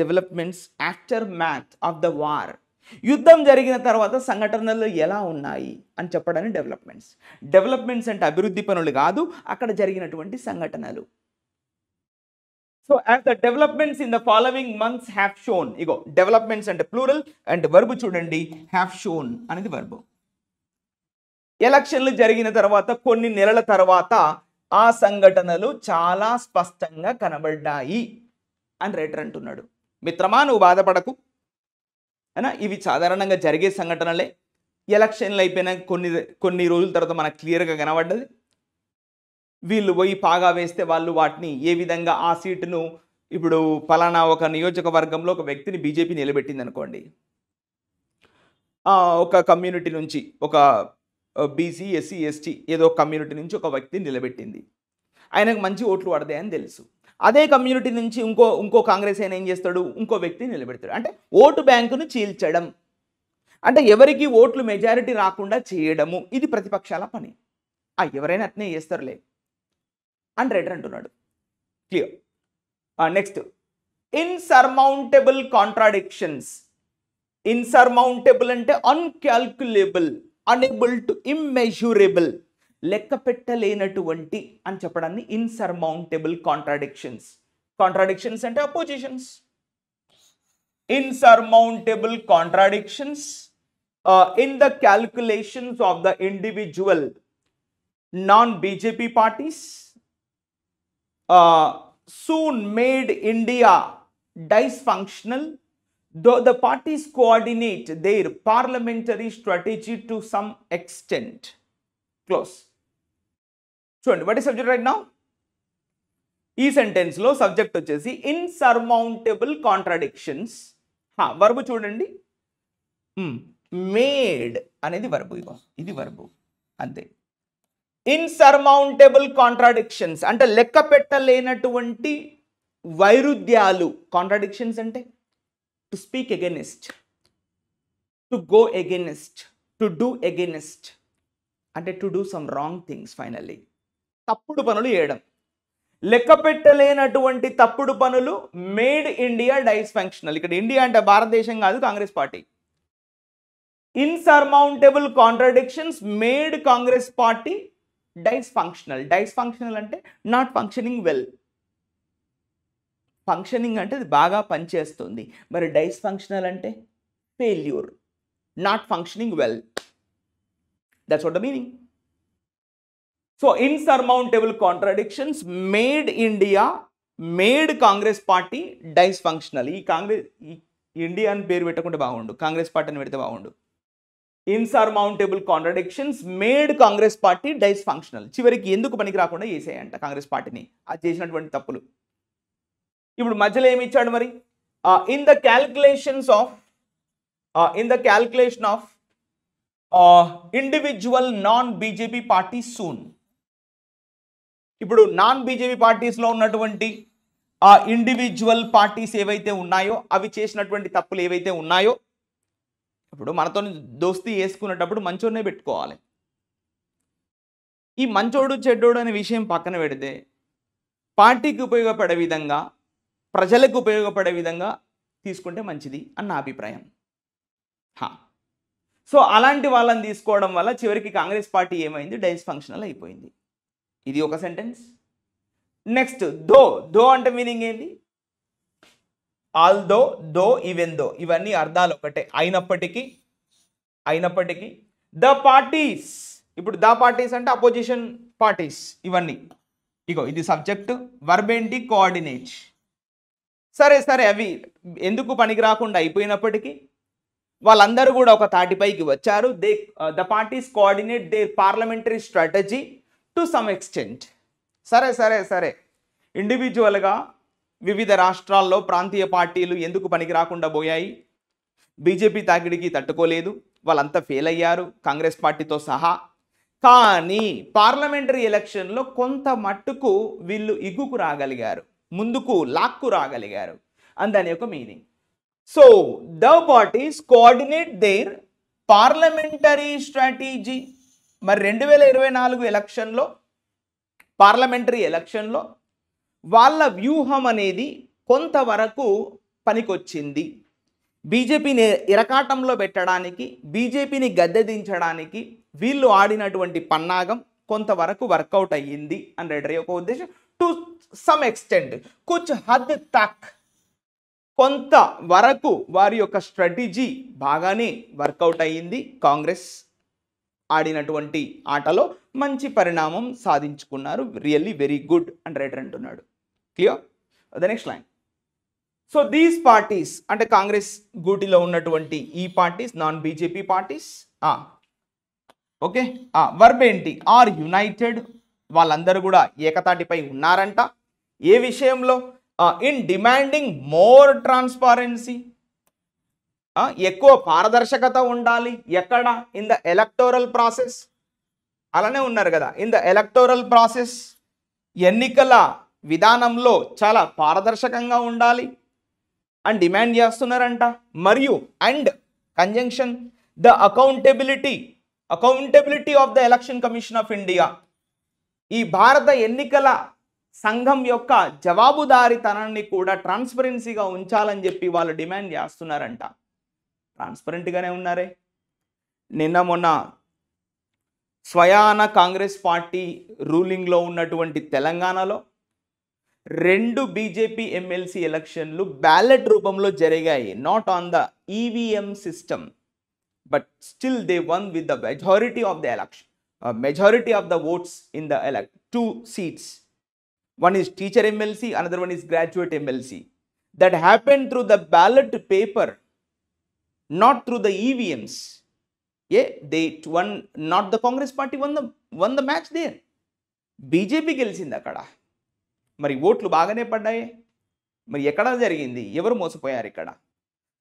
developments aftermath of the war. యుద్ధం జరిగిన తర్వాత సంఘటనలు ఎలా ఉన్నాయి అని చెప్పడానికి డెవలప్మెంట్స్. డెవలప్మెంట్స్ అంటే అభివృద్ధి పనులు కాదు, అక్కడ జరిగినటువంటి సంఘటనలు. So as the developments in the following months have shown, ego developments అంటే ప్లూరల్ అండ్ వర్బ్ చూడండి, హ్యావ్ షోన్ అనేది వర్బ్. ఎలక్షన్లు జరిగిన తర్వాత కొన్ని నెలల తర్వాత ఆ సంఘటనలు చాలా స్పష్టంగా కనబడ్డాయి అని రైటర్ అంటున్నాడు. మిత్రమా, నువ్వు బాధపడకు, అయినా ఇవి సాధారణంగా జరిగే సంఘటనలే. ఎలక్షన్లు అయిపోయిన కొన్ని రోజుల తర్వాత మనకు క్లియర్గా కనబడ్డది. వీళ్ళు పోయి పాగా వేస్తే వాళ్ళు వాటిని ఏ విధంగా, ఆ సీటును ఇప్పుడు పలానా ఒక నియోజకవర్గంలో ఒక వ్యక్తిని బీజేపీ నిలబెట్టింది అనుకోండి, ఒక కమ్యూనిటీ నుంచి, ఒక బీసీ, ఎస్సీ, ఎస్టీ ఏదో కమ్యూనిటీ నుంచి ఒక వ్యక్తిని నిలబెట్టింది, ఆయనకు మంచి ఓట్లు పడతాయని తెలుసు. అదే కమ్యూనిటీ నుంచి ఇంకో కాంగ్రెస్ అయినా ఏం చేస్తాడు, ఇంకో వ్యక్తిని నిలబెడతాడు. అంటే ఓటు బ్యాంకును చీల్చడం, అంటే ఎవరికి ఓట్లు మెజారిటీ రాకుండా చేయడము, ఇది ప్రతిపక్షాల పని. ఎవరైనా అట్నే చేస్తారులే అని రైటర్ అంటున్నాడు. Clear? Next, insurmountable contradictions. Insurmountable అంటే అన్కాల్కులేబుల్, అనేబుల్ టు ఇమ్మెజరబుల్, లెక్క పెట్టలేనటువంటి అని చెప్పడాన్ని ఇన్సర్మౌంటబుల్ కాంట్రాడిక్షన్స్. కాంట్రాడిక్షన్స్ అంటే oppositions. Insurmountable contradictions in the calculations of the individual non-BJP parties soon made India dysfunctional, though the parties coordinate their parliamentary strategy to some extent. Close. So, what is subject right now? ఈ sentence లో subject వచ్చేసి insurmountable contradictions. Verb చూడండి, made అనేది verb, ఇది verb అంతే. Insurmountable contradictions అంటే లెక్క పెట్టలేనటువంటి వైరుధ్యాలు. కాంట్రాడిక్షన్స్ అంటే to speak against, to go against, to do against, అంటే to do some wrong things. Finally తప్పుడు పనులు చేయడం, లెక్క పెట్టలేనటువంటి తప్పుడు పనులు మేడ్ ఇండియా డైస్ఫంక్షనల్. ఇక్కడ ఇండియా అంటే భారతదేశం కాదు, Congress party. Insurmountable contradictions made Congress party dysfunctional. Dysfunctional అంటే నాట్ ఫంక్షనింగ్ వెల్. ఫంక్షనింగ్ అంటే అది బాగా పనిచేస్తుంది. మరి డైస్ఫంక్షనల్ అంటే failure, not functioning well. That's what the meaning. So insurmountable contradictions made India, made Congress party dysfunctional. ఈ ఇండియా అని పేరు పెట్టకుంటే బాగుండు, కాంగ్రెస్ పార్టీ అని పెడితే బాగుండు. Insurmountable contradictions made Congress party dysfunctional. చివరికి ఎందుకు పనికి రాకుండా చేసేయంట కాంగ్రెస్ పార్టీని, అది చేసినటువంటి తప్పులు. ఇప్పుడు మధ్యలో ఏమి ఇచ్చాడు మరి? In the calculation of individual non BJP party soon. ఇప్పుడు నాన్ బీజేపీ పార్టీస్లో ఉన్నటువంటి ఇండివిజువల్ పార్టీస్ ఏవైతే ఉన్నాయో, అవి చేసినటువంటి తప్పులు ఏవైతే ఉన్నాయో, ఇప్పుడు మనతో దోస్తీ వేసుకునేటప్పుడు మంచోడనే పెట్టుకోవాలి. ఈ మంచోడు చెడ్డోడు అనే విషయం పక్కన పెడితే పార్టీకి ఉపయోగపడే విధంగా, ప్రజలకు ఉపయోగపడే విధంగా తీసుకుంటే మంచిది అన్న అభిప్రాయం. సో అలాంటి వాళ్ళని తీసుకోవడం వల్ల చివరికి కాంగ్రెస్ పార్టీ ఏమైంది? డైస్ఫంక్షనల్ అయిపోయింది. ఇది ఒక సెంటెన్స్. నెక్స్ట్ దో అంటే మీనింగ్ ఏంటి? ఆల్దో, దో, ఈవెన్ దో, ఇవన్నీ అర్థాలు ఒకటే. అయినప్పటికీ ద పార్టీస్, ఇప్పుడు ద పార్టీస్ అంటే అపోజిషన్ పార్టీస్ ఇవన్నీ. ఇగో ఇది సబ్జెక్ట్, వర్బ్ ఏంటి? కోఆర్డినేట్. సరే అవి ఎందుకు పనికి రాకుండా అయిపోయినప్పటికీ వాళ్ళందరూ కూడా ఒక తాటిపైకి వచ్చారు. The parties coordinate their parliamentary strategy to some extent. సరే ఇండివిజువల్గా వివిధ రాష్ట్రాల్లో ప్రాంతీయ పార్టీలు ఎందుకు పనికి రాకుండా పోయాయి? బీజేపీ తాకిడికి తట్టుకోలేదు, వాళ్ళంతా ఫెయిల్ అయ్యారు, కాంగ్రెస్ పార్టీతో సహా. కానీ పార్లమెంటరీ ఎలక్షన్లో కొంత మట్టుకు వీళ్ళు ఇగుకు రాగలిగారు, ముందుకు లాక్కు రాగలిగారు అందని ఒక meaning. So the parties coordinate their parliamentary strategy. మరి 2024 ఎలక్షన్లో, పార్లమెంటరీ ఎలక్షన్లో వాళ్ళ వ్యూహం అనేది కొంతవరకు పనికొచ్చింది. బీజేపీని ఇరకాటంలో పెట్టడానికి, బీజేపీని గద్దెదించడానికి వీళ్ళు ఆడినటువంటి పన్నాగం కొంతవరకు వర్కౌట్ అయ్యింది అని రెడీ ఒక ఉద్దేశం. టు సమ్ ఎక్స్టెంట్, కుచ్ హద్ తక్, కొంతవరకు వారి యొక్క స్ట్రాటజీ బాగానే వర్కౌట్ అయ్యింది. కాంగ్రెస్ ఆడినటువంటి ఆటలో మంచి పరిణామం సాధించుకున్నారు. రియల్లీ వెరీ గుడ్ అని రైటర్ అంటున్నాడు. Clear? The next line. So these parties అంటే కాంగ్రెస్ గూటిలో ఉన్నటువంటి ఈ parties, non BJP parties. Okay, verb ఏంటి? Are united. వాళ్ళందరూ కూడా ఏకతాటిపై ఉన్నారంట. ఏ విషయంలో? ఇన్ డిమాండింగ్ మోర్ ట్రాన్స్పారెన్సీ, ఎక్కువ పారదర్శకత ఉండాలి. ఎక్కడ? In the electoral process. అలానే ఉన్నారు కదా, ఇన్ ద ఎలక్టోరల్ ప్రాసెస్, ఎన్నికల విధానంలో చాలా పారదర్శకంగా ఉండాలి అని డిమాండ్ చేస్తున్నారంట. మరియు and conjunction the accountability of the election commission of India. ఈ భారత ఎన్నికల సంఘం యొక్క జవాబుదారీతనాన్ని కూడా ట్రాన్స్పరెన్సీగా ఉంచాలని చెప్పి వాళ్ళు డిమాండ్ చేస్తున్నారంట. ట్రాన్స్పరెంట్గానే ఉన్నారే. నిన్న మొన్న స్వయాన కాంగ్రెస్ పార్టీ రూలింగ్లో ఉన్నటువంటి తెలంగాణలో 2 బీజేపీ ఎమ్మెల్సీ ఎలక్షన్లు బ్యాలెట్ రూపంలో జరిగాయి. Not on the EVM system, but still they one with the majority of the election, majority of the votes in the 2 seats. One is teacher MLC, another one is graduate MLC. That happened through the ballot paper, not through the EVMs. Yeah, they won. Not the Congress party won the match there. BJP గెలిచింది అక్కడ. మరి ఓట్లు బాగానే పడ్డాయి. మరి ఎక్కడ జరిగింది? ఎవరు మోసపోయారు ఇక్కడ?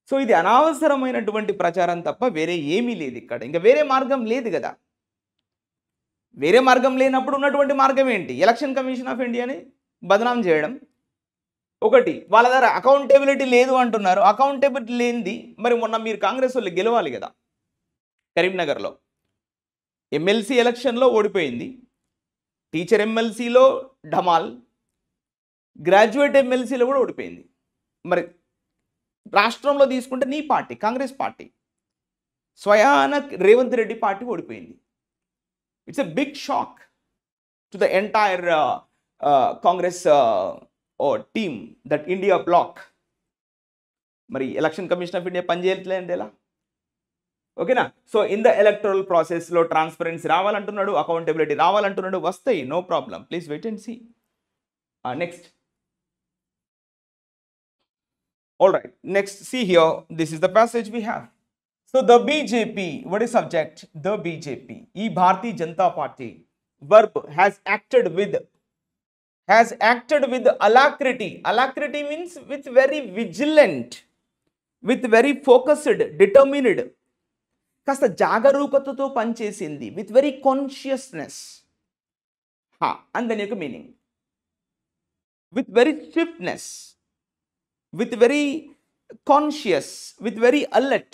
సో ఇది అనవసరమైనటువంటి ప్రచారం తప్ప వేరే ఏమీ లేదు ఇక్కడ. ఇంకా వేరే మార్గం లేదు కదా. వేరే మార్గం లేనప్పుడు ఉన్నటువంటి మార్గం ఏంటి? ఎలక్షన్ కమిషన్ ఆఫ్ ఇండియాని బదనాం చేయడం. ఒకటి, వాళ్ళ దగ్గర అకౌంటబిలిటీ లేదు అంటున్నారు. అకౌంటబిలిటీ లేనిది మరి మొన్న మీరు కాంగ్రెస్ వాళ్ళు గెలవాలి కదా. కరీంనగర్లో ఎమ్మెల్సీ ఎలక్షన్లో ఓడిపోయింది, టీచర్ ఎమ్మెల్సీలో ఢమాల్, గ్రాడ్యుయేట్ ఎమ్మెల్సీలో కూడా ఓడిపోయింది. మరి రాష్ట్రంలో తీసుకుంటే నీ పార్టీ కాంగ్రెస్ పార్టీ స్వయాన రేవంత్ రెడ్డి పార్టీ ఓడిపోయింది. It's a big shock to the entire Congress team, that India bloc. మరి ఎలక్షన్ కమిషన్ ఆఫ్ ఇండియా పనిచేయట్లేదంటే ఎలా? ఓకేనా? సో ఇన్ ద ఎలక్టరల్ ప్రాసెస్లో ట్రాన్స్పరెన్సీ రావాలంటున్నాడు, అకౌంటబిలిటీ రావాలంటున్నాడు. వస్తాయి, no problem. Please wait and see. Next. All right, next, see here, this is the passage we have. So the BJP, what is subject? The BJP, E Bharatiya Janata Party, verb has acted with alacrity. Alacrity means with very vigilant, with very focused, determined. కాస్త జాగరూకతతో పనిచేసింది, with very consciousness. And then యొక్క meaning, with very swiftness, with very conscious, with very alert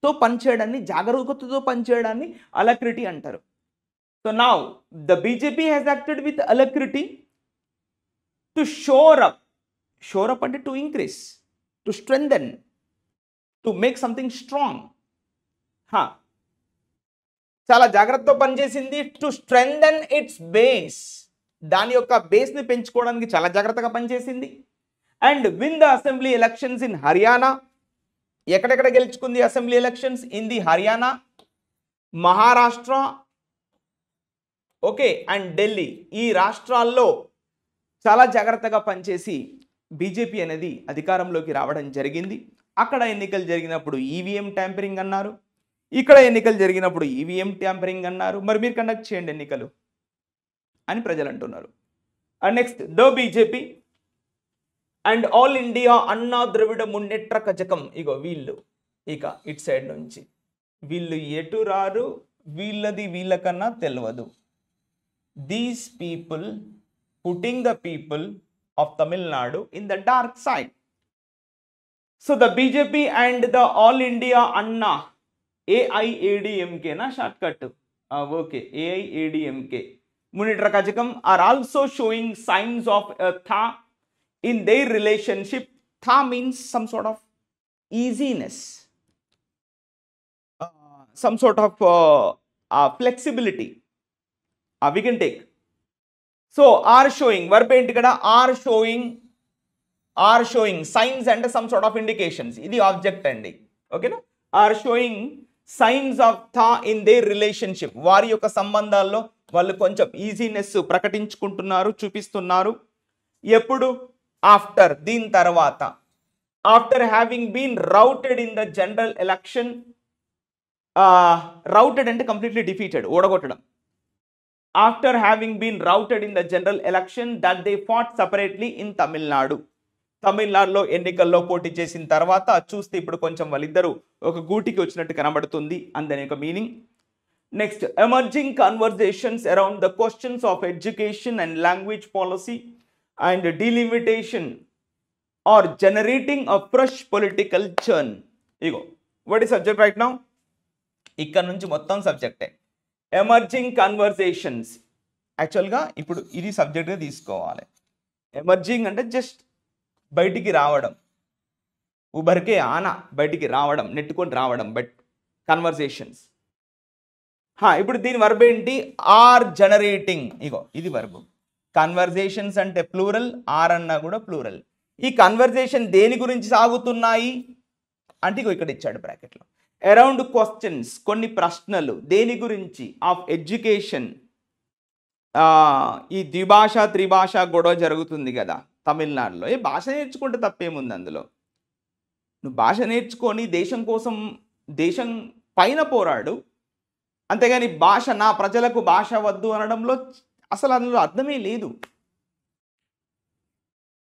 తో పనిచేయడాన్ని, జాగరూకతతో పనిచేయడాన్ని alacrity అంటారు. So now the BJP has acted with alacrity to shore up అంటే to increase, to strengthen, to make something strong. చాలా జాగ్రత్తతో పనిచేసింది, to strengthen it's base, దాని యొక్క బేస్ని పెంచుకోవడానికి చాలా జాగ్రత్తగా పనిచేసింది. And win the assembly elections in Haryana, ఎక్కడెక్కడ గెలుచుకుంది assembly elections? In the Haryana, Maharashtra, okay, and Delhi. ఈ రాష్ట్రాల్లో చాలా జాగ్రత్తగా పనిచేసి బీజేపీ అనేది అధికారంలోకి రావడం జరిగింది. అక్కడ ఎన్నికలు జరిగినప్పుడు ఈవీఎం ట్యాంపరింగ్ అన్నారు, ఇక్కడ ఎన్నికలు జరిగినప్పుడు ఈవీఎం ట్యాంపరింగ్ అన్నారు. మరి మీరు కండక్ట్ చేయండి ఎన్నికలు అని ప్రజలు అంటున్నారు. And next, the BJP and all India అన్నా ద్రవిడ మున్నెట్ర కజకం. ఇగో వీళ్ళు, ఇక ఇటు సైడ్ నుంచి వీళ్ళు ఎటు రారు, వీళ్ళది వీళ్ళకన్నా తెలియదు. These people putting the people of Tamil Nadu in the dark side. So the BJP and the all India Anna, ఏఐఏడిఎంకేనా short cut? Okay, AIADMK Munnetra Kazhagam are also showing signs of thaw in their relationship. Thaw means some sort of easiness, some sort of flexibility we can take. So are showing, verb ఏంటి ఇక్కడ? are showing signs and some sort of indications. ఇది object అండి, ఓకేనా? are showing signs of tha in their relationship. వారి యొక్క సంబంధాల్లో వాళ్ళు కొంచెం ఈజీనెస్ ప్రకటించుకుంటున్నారు, చూపిస్తున్నారు. ఎప్పుడు? ఆఫ్టర్, దీని తర్వాత. After having been routed in the general election. Routed అంటే కంప్లీట్లీ డిఫీటెడ్, ఓడగొట్టడం. After having been routed in the general election that they fought separately in Tamil Nadu. తమిళనాడులో ఎన్నికల్లో పోటీ చేసిన తర్వాత చూస్తే ఇప్పుడు కొంచెం వాళ్ళిద్దరూ ఒక గూటికి వచ్చినట్టు కనబడుతుంది అందని ఒక meaning. Next, emerging conversations around the questions of education and language policy and delimitation are generating a fresh political churn. ఇగో what is subject right now? ఇక్కడ నుంచి మొత్తం సబ్జెక్టే. ఎమర్జింగ్ కన్వర్జేషన్స్, యాక్చువల్గా ఇప్పుడు ఇది సబ్జెక్ట్గా తీసుకోవాలి. ఎమర్జింగ్ అంటే జస్ట్ బయటికి రావడం, ఉబర్కే ఆనా, బయటికి రావడం, నెట్టుకొని రావడం, బట్ కన్వర్జేషన్స్. ఇప్పుడు దీని వర్బ్ ఏంటి? Are generating. ఇగో ఇది వర్బ్. కన్వర్జేషన్స్ అంటే ప్లూరల్, ఆర్ అన్నా కూడా ప్లూరల్. ఈ కన్వర్జేషన్ దేని గురించి సాగుతున్నాయి అంటే ఇగో ఇక్కడ ఇచ్చాడు బ్రాకెట్లో. అరౌండ్ క్వశ్చన్స్, కొన్ని ప్రశ్నలు. దేని గురించి? Of education. ఈ ద్విభాష త్రిభాష గొడవ జరుగుతుంది కదా తమిళనాడులో. ఏ భాష నేర్చుకుంటే తప్పేముంది అందులో? నువ్వు భాష నేర్చుకొని దేశం కోసం, దేశం పైన పోరాడు, అంతేగాని భాష, నా ప్రజలకు భాష వద్దు అనడంలో అసలు అందులో అర్థమే లేదు.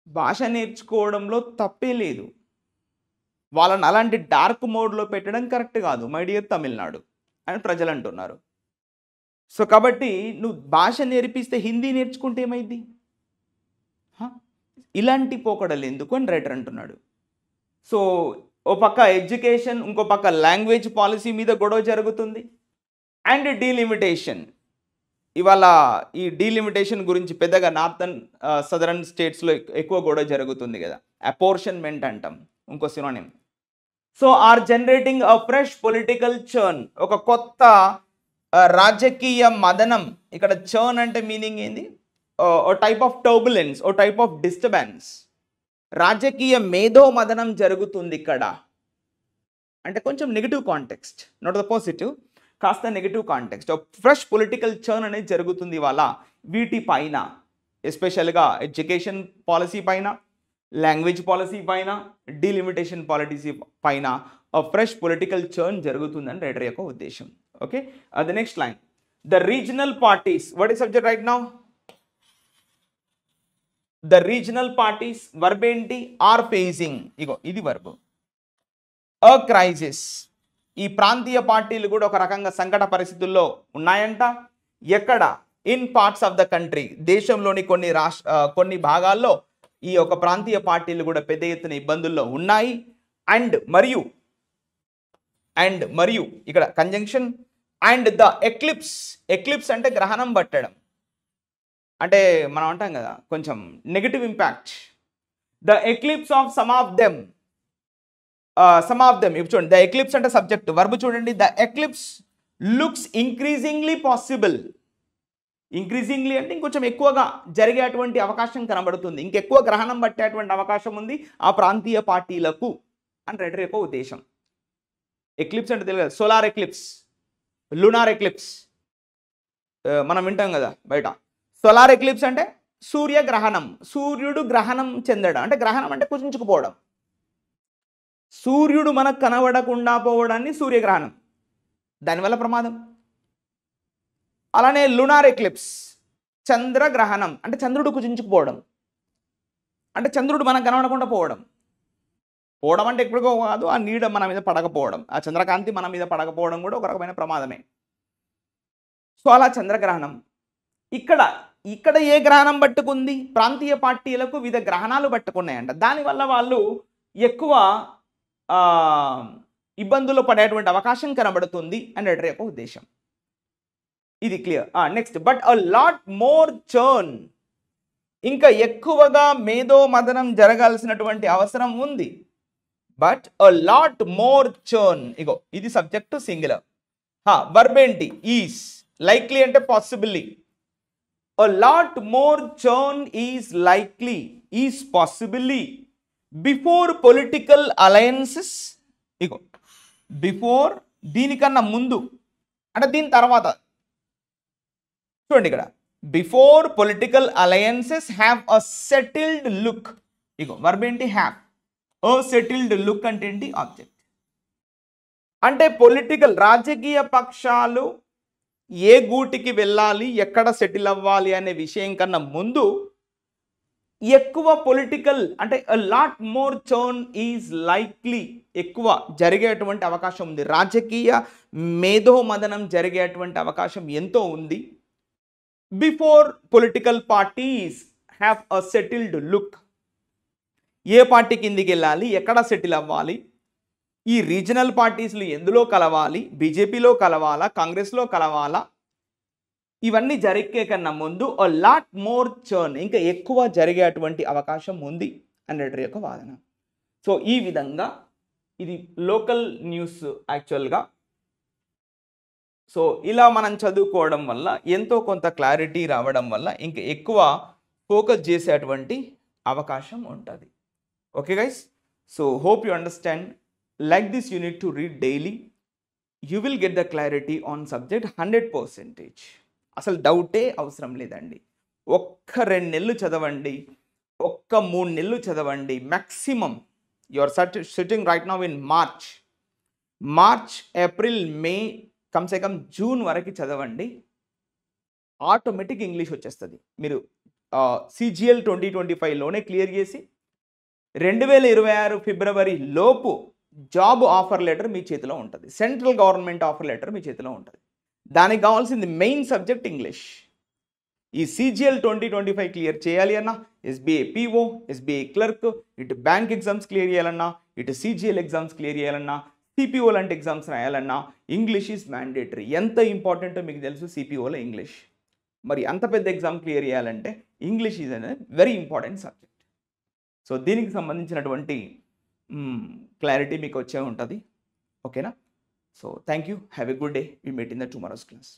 భాష నేర్చుకోవడంలో తప్పే లేదు. వాళ్ళని అలాంటి డార్క్ మోడ్లో పెట్టడం కరెక్ట్ కాదు మై డియర్ తమిళనాడు అని ప్రజలు అంటున్నారు. సో కాబట్టి నువ్వు భాష నేర్పిస్తే హిందీ నేర్చుకుంటే ఏమైంది? ఇలాంటి పోకడలు ఎందుకు అని రైటర్ అంటున్నాడు. సో ఓ పక్క ఎడ్యుకేషన్, ఇంకో పక్క లాంగ్వేజ్ పాలసీ మీద గొడవ జరుగుతుంది. అండ్ డీలిమిటేషన్, ఇవాళ ఈ డీలిమిటేషన్ గురించి పెద్దగా నార్థన్ సదరన్ స్టేట్స్లో ఎక్కువ కూడా జరుగుతుంది కదా, అపోర్షన్మెంట్ అంటాం ఇంకో synonym. So our generating a fresh political churn, ఒక కొత్త రాజకీయ మదనం. ఇక్కడ చర్న్ అంటే మీనింగ్ ఏంది? ఓ టైప్ ఆఫ్ టర్బులెన్స్, ఓ టైప్ ఆఫ్ డిస్టర్బెన్స్, రాజకీయ మేధో మదనం జరుగుతుంది ఇక్కడ. అంటే కొంచెం negative context, not the positive, కాస్త negative context. Fresh political churn అనేది జరుగుతుంది ఇవాళ వీటి పైన, ఎస్పెషల్గా ఎడ్యుకేషన్ పాలసీ పైన, లాంగ్వేజ్ పాలసీ పైన, డీలిమిటేషన్ పాలసీ పైన ఫ్రెష్ పొలిటికల్ చర్న్ జరుగుతుందని రైటర్ యొక్క ఉద్దేశం. Okay, the next line, the regional parties, what is subject right now? The regional parties verb ఏంటి? ఆర్ ఫేసింగ్, ఇగో ఇది వర్బ్. అ క్రైసిస్, ఈ ప్రాంతీయ పార్టీలు కూడా ఒక రకంగా సంకట పరిస్థితుల్లో ఉన్నాయంట. ఎక్కడ? In parts of the country, దేశంలోని కొన్ని భాగాల్లో ఈ యొక్క ప్రాంతీయ పార్టీలు కూడా పెద్ద ఎత్తున ఇబ్బందుల్లో ఉన్నాయి. అండ్ మరియు ఇక్కడ conjunction, and the eclipse, eclipse అంటే గ్రహణం పట్టడం, అంటే మనం అంటాం కదా కొంచెం negative impact. The eclipse of some of them ఇప్పుడు చూడండి, ద ఎక్లిప్స్ అంటే సబ్జెక్ట్, వర్బ్ చూడండి, the eclipse looks increasingly possible. Increasingly అంటే ఇంకొంచెం ఎక్కువగా జరిగేటువంటి అవకాశం కనబడుతుంది, ఇంకెక్కువ గ్రహణం పట్టేటువంటి అవకాశం ఉంది ఆ ప్రాంతీయ పార్టీలకు అని రైటర్ యొక్క ఉద్దేశం. ఎక్లిప్స్ అంటే తెలియదు, సోలార్ ఎక్లిప్స్, లూనార్ ఎక్లిప్స్ మనం వింటాం కదా బయట. సోలార్ ఎక్లిప్స్ అంటే సూర్యగ్రహణం, సూర్యుడు గ్రహణం చెందడం, అంటే గ్రహణం అంటే కుచించుకుపోవడం, సూర్యుడు మనకు కనబడకుండా పోవడాన్ని సూర్యగ్రహణం, దానివల్ల ప్రమాదం. అలానే లునార్ ఎక్లిప్స్, చంద్రగ్రహణం అంటే చంద్రుడు కుచించుకుపోవడం, అంటే చంద్రుడు మనకు కనబడకుండా పోవడం అంటే ఎప్పుడుకో కాదు, ఆ నీడ మన మీద పడకపోవడం, ఆ చంద్రకాంతి మన మీద పడకపోవడం కూడా ఒక రకమైన ప్రమాదమే. సో అలా చంద్రగ్రహణం. ఇక్కడ ఏ గ్రహణం పట్టుకుంది? ప్రాంతీయ పార్టీలకు వివిధ గ్రహణాలు పట్టుకున్నాయంట, దానివల్ల వాళ్ళు ఎక్కువ ఇబ్బందులు పడేటువంటి అవకాశం కనబడుతుంది అని రైటర్ యొక్క ఉద్దేశం. ఇది clear. Next, but a lot more churn, ఇంకా ఎక్కువగా మేధో మదనం జరగాల్సినటువంటి అవసరం ఉంది. But a lot more churn, ఇగో ఇది సబ్జెక్ట్ సింగులర్. వర్బ్ ఏంటి? ఈస్. లైక్లీ అంటే possibly. A lot more churn is likely, is possibly before political alliances. ఇగో బిఫోర్, దీనికన్నా ముందు అంటే దీని తర్వాత. చూడండి ఇక్కడ, before political alliances have a settled look. ఇగో వర్బ్ ఏంటి? హ్యావ్. అ సెటిల్డ్ లుక్ అంటే ఏంటి? ఆబ్జెక్ట్. అంటే పొలిటికల్, రాజకీయ పక్షాలు ఏ గూటికి వెళ్ళాలి, ఎక్కడ సెటిల్ అవ్వాలి అనే విషయం కన్నా ముందు ఎక్కువ పొలిటికల్ అంటే అ lot more churn is likely, ఎక్కువ జరిగేటువంటి అవకాశం ఉంది, రాజకీయ మేధో మదనం జరిగేటువంటి అవకాశం ఎంతో ఉంది. Before political parties have a settled look, A party కిందికి వెళ్ళాలి, ఎక్కడ సెటిల్ అవ్వాలి, ఈ రీజనల్ పార్టీస్లు ఎందులో కలవాలి, బీజేపీలో కలవాలా, కాంగ్రెస్లో కలవాలా, ఇవన్నీ జరిగే కన్నా ముందు అ లాట్ మోర్ చర్న్, ఇంకా ఎక్కువ జరిగేటువంటి అవకాశం ఉంది అని రైటర్ యొక్క వాదన. సో ఈ విధంగా ఇది లోకల్ న్యూస్ యాక్చువల్గా. సో ఇలా మనం చదువుకోవడం వల్ల ఎంతో కొంత క్లారిటీ రావడం వల్ల ఇంకా ఎక్కువ ఫోకస్ చేసేటువంటి అవకాశం ఉంటుంది. Okay guys, so hope you understand. Like this you need to read daily. You will get the clarity on subject 100%. అసలు డౌటే అవసరం లేదండి. ఒక్క 2 నెలలు చదవండి, ఒక్క 3 నెలలు చదవండి maximum. You are sitting right now in March, April, May, కమ్సే కమ్ జూన్ వరకు చదవండి. ఆటోమేటిక్ ఇంగ్లీష్ వచ్చేస్తుంది. మీరు CGL 2025లోనే క్లియర్ చేసి 2026 ఫిబ్రవరి లోపు జాబ్ ఆఫర్ లెటర్ మీ చేతిలో ఉంటుంది. సెంట్రల్ గవర్నమెంట్ ఆఫర్ లెటర్ మీ చేతిలో ఉంటుంది. దానికి కావాల్సింది మెయిన్ సబ్జెక్ట్ ఇంగ్లీష్. ఈ CGL 2025 క్లియర్ చేయాలి అన్నా, SBI PO, SBI క్లర్క్, ఇటు బ్యాంక్ ఎగ్జామ్స్ క్లియర్ చేయాలన్నా, ఇటు CGL ఎగ్జామ్స్ క్లియర్ చేయాలన్నా, CPO లాంటి ఎగ్జామ్స్ రాయాలన్నా ఇంగ్లీష్ ఈజ్ మ్యాండేటరీ. ఎంత ఇంపార్టెంటో మీకు తెలుసు CPOలో ఇంగ్లీష్. మరి అంత పెద్ద ఎగ్జామ్ క్లియర్ చేయాలంటే ఇంగ్లీష్ ఈజ్ అనేది వెరీ ఇంపార్టెంట్ సబ్జెక్ట్. సో దీనికి సంబంధించినటువంటి క్లారిటీ మీకు వచ్చే ఉంటుంది. ఓకేనా? So thank you, have a good day, we meet in the tomorrow's class.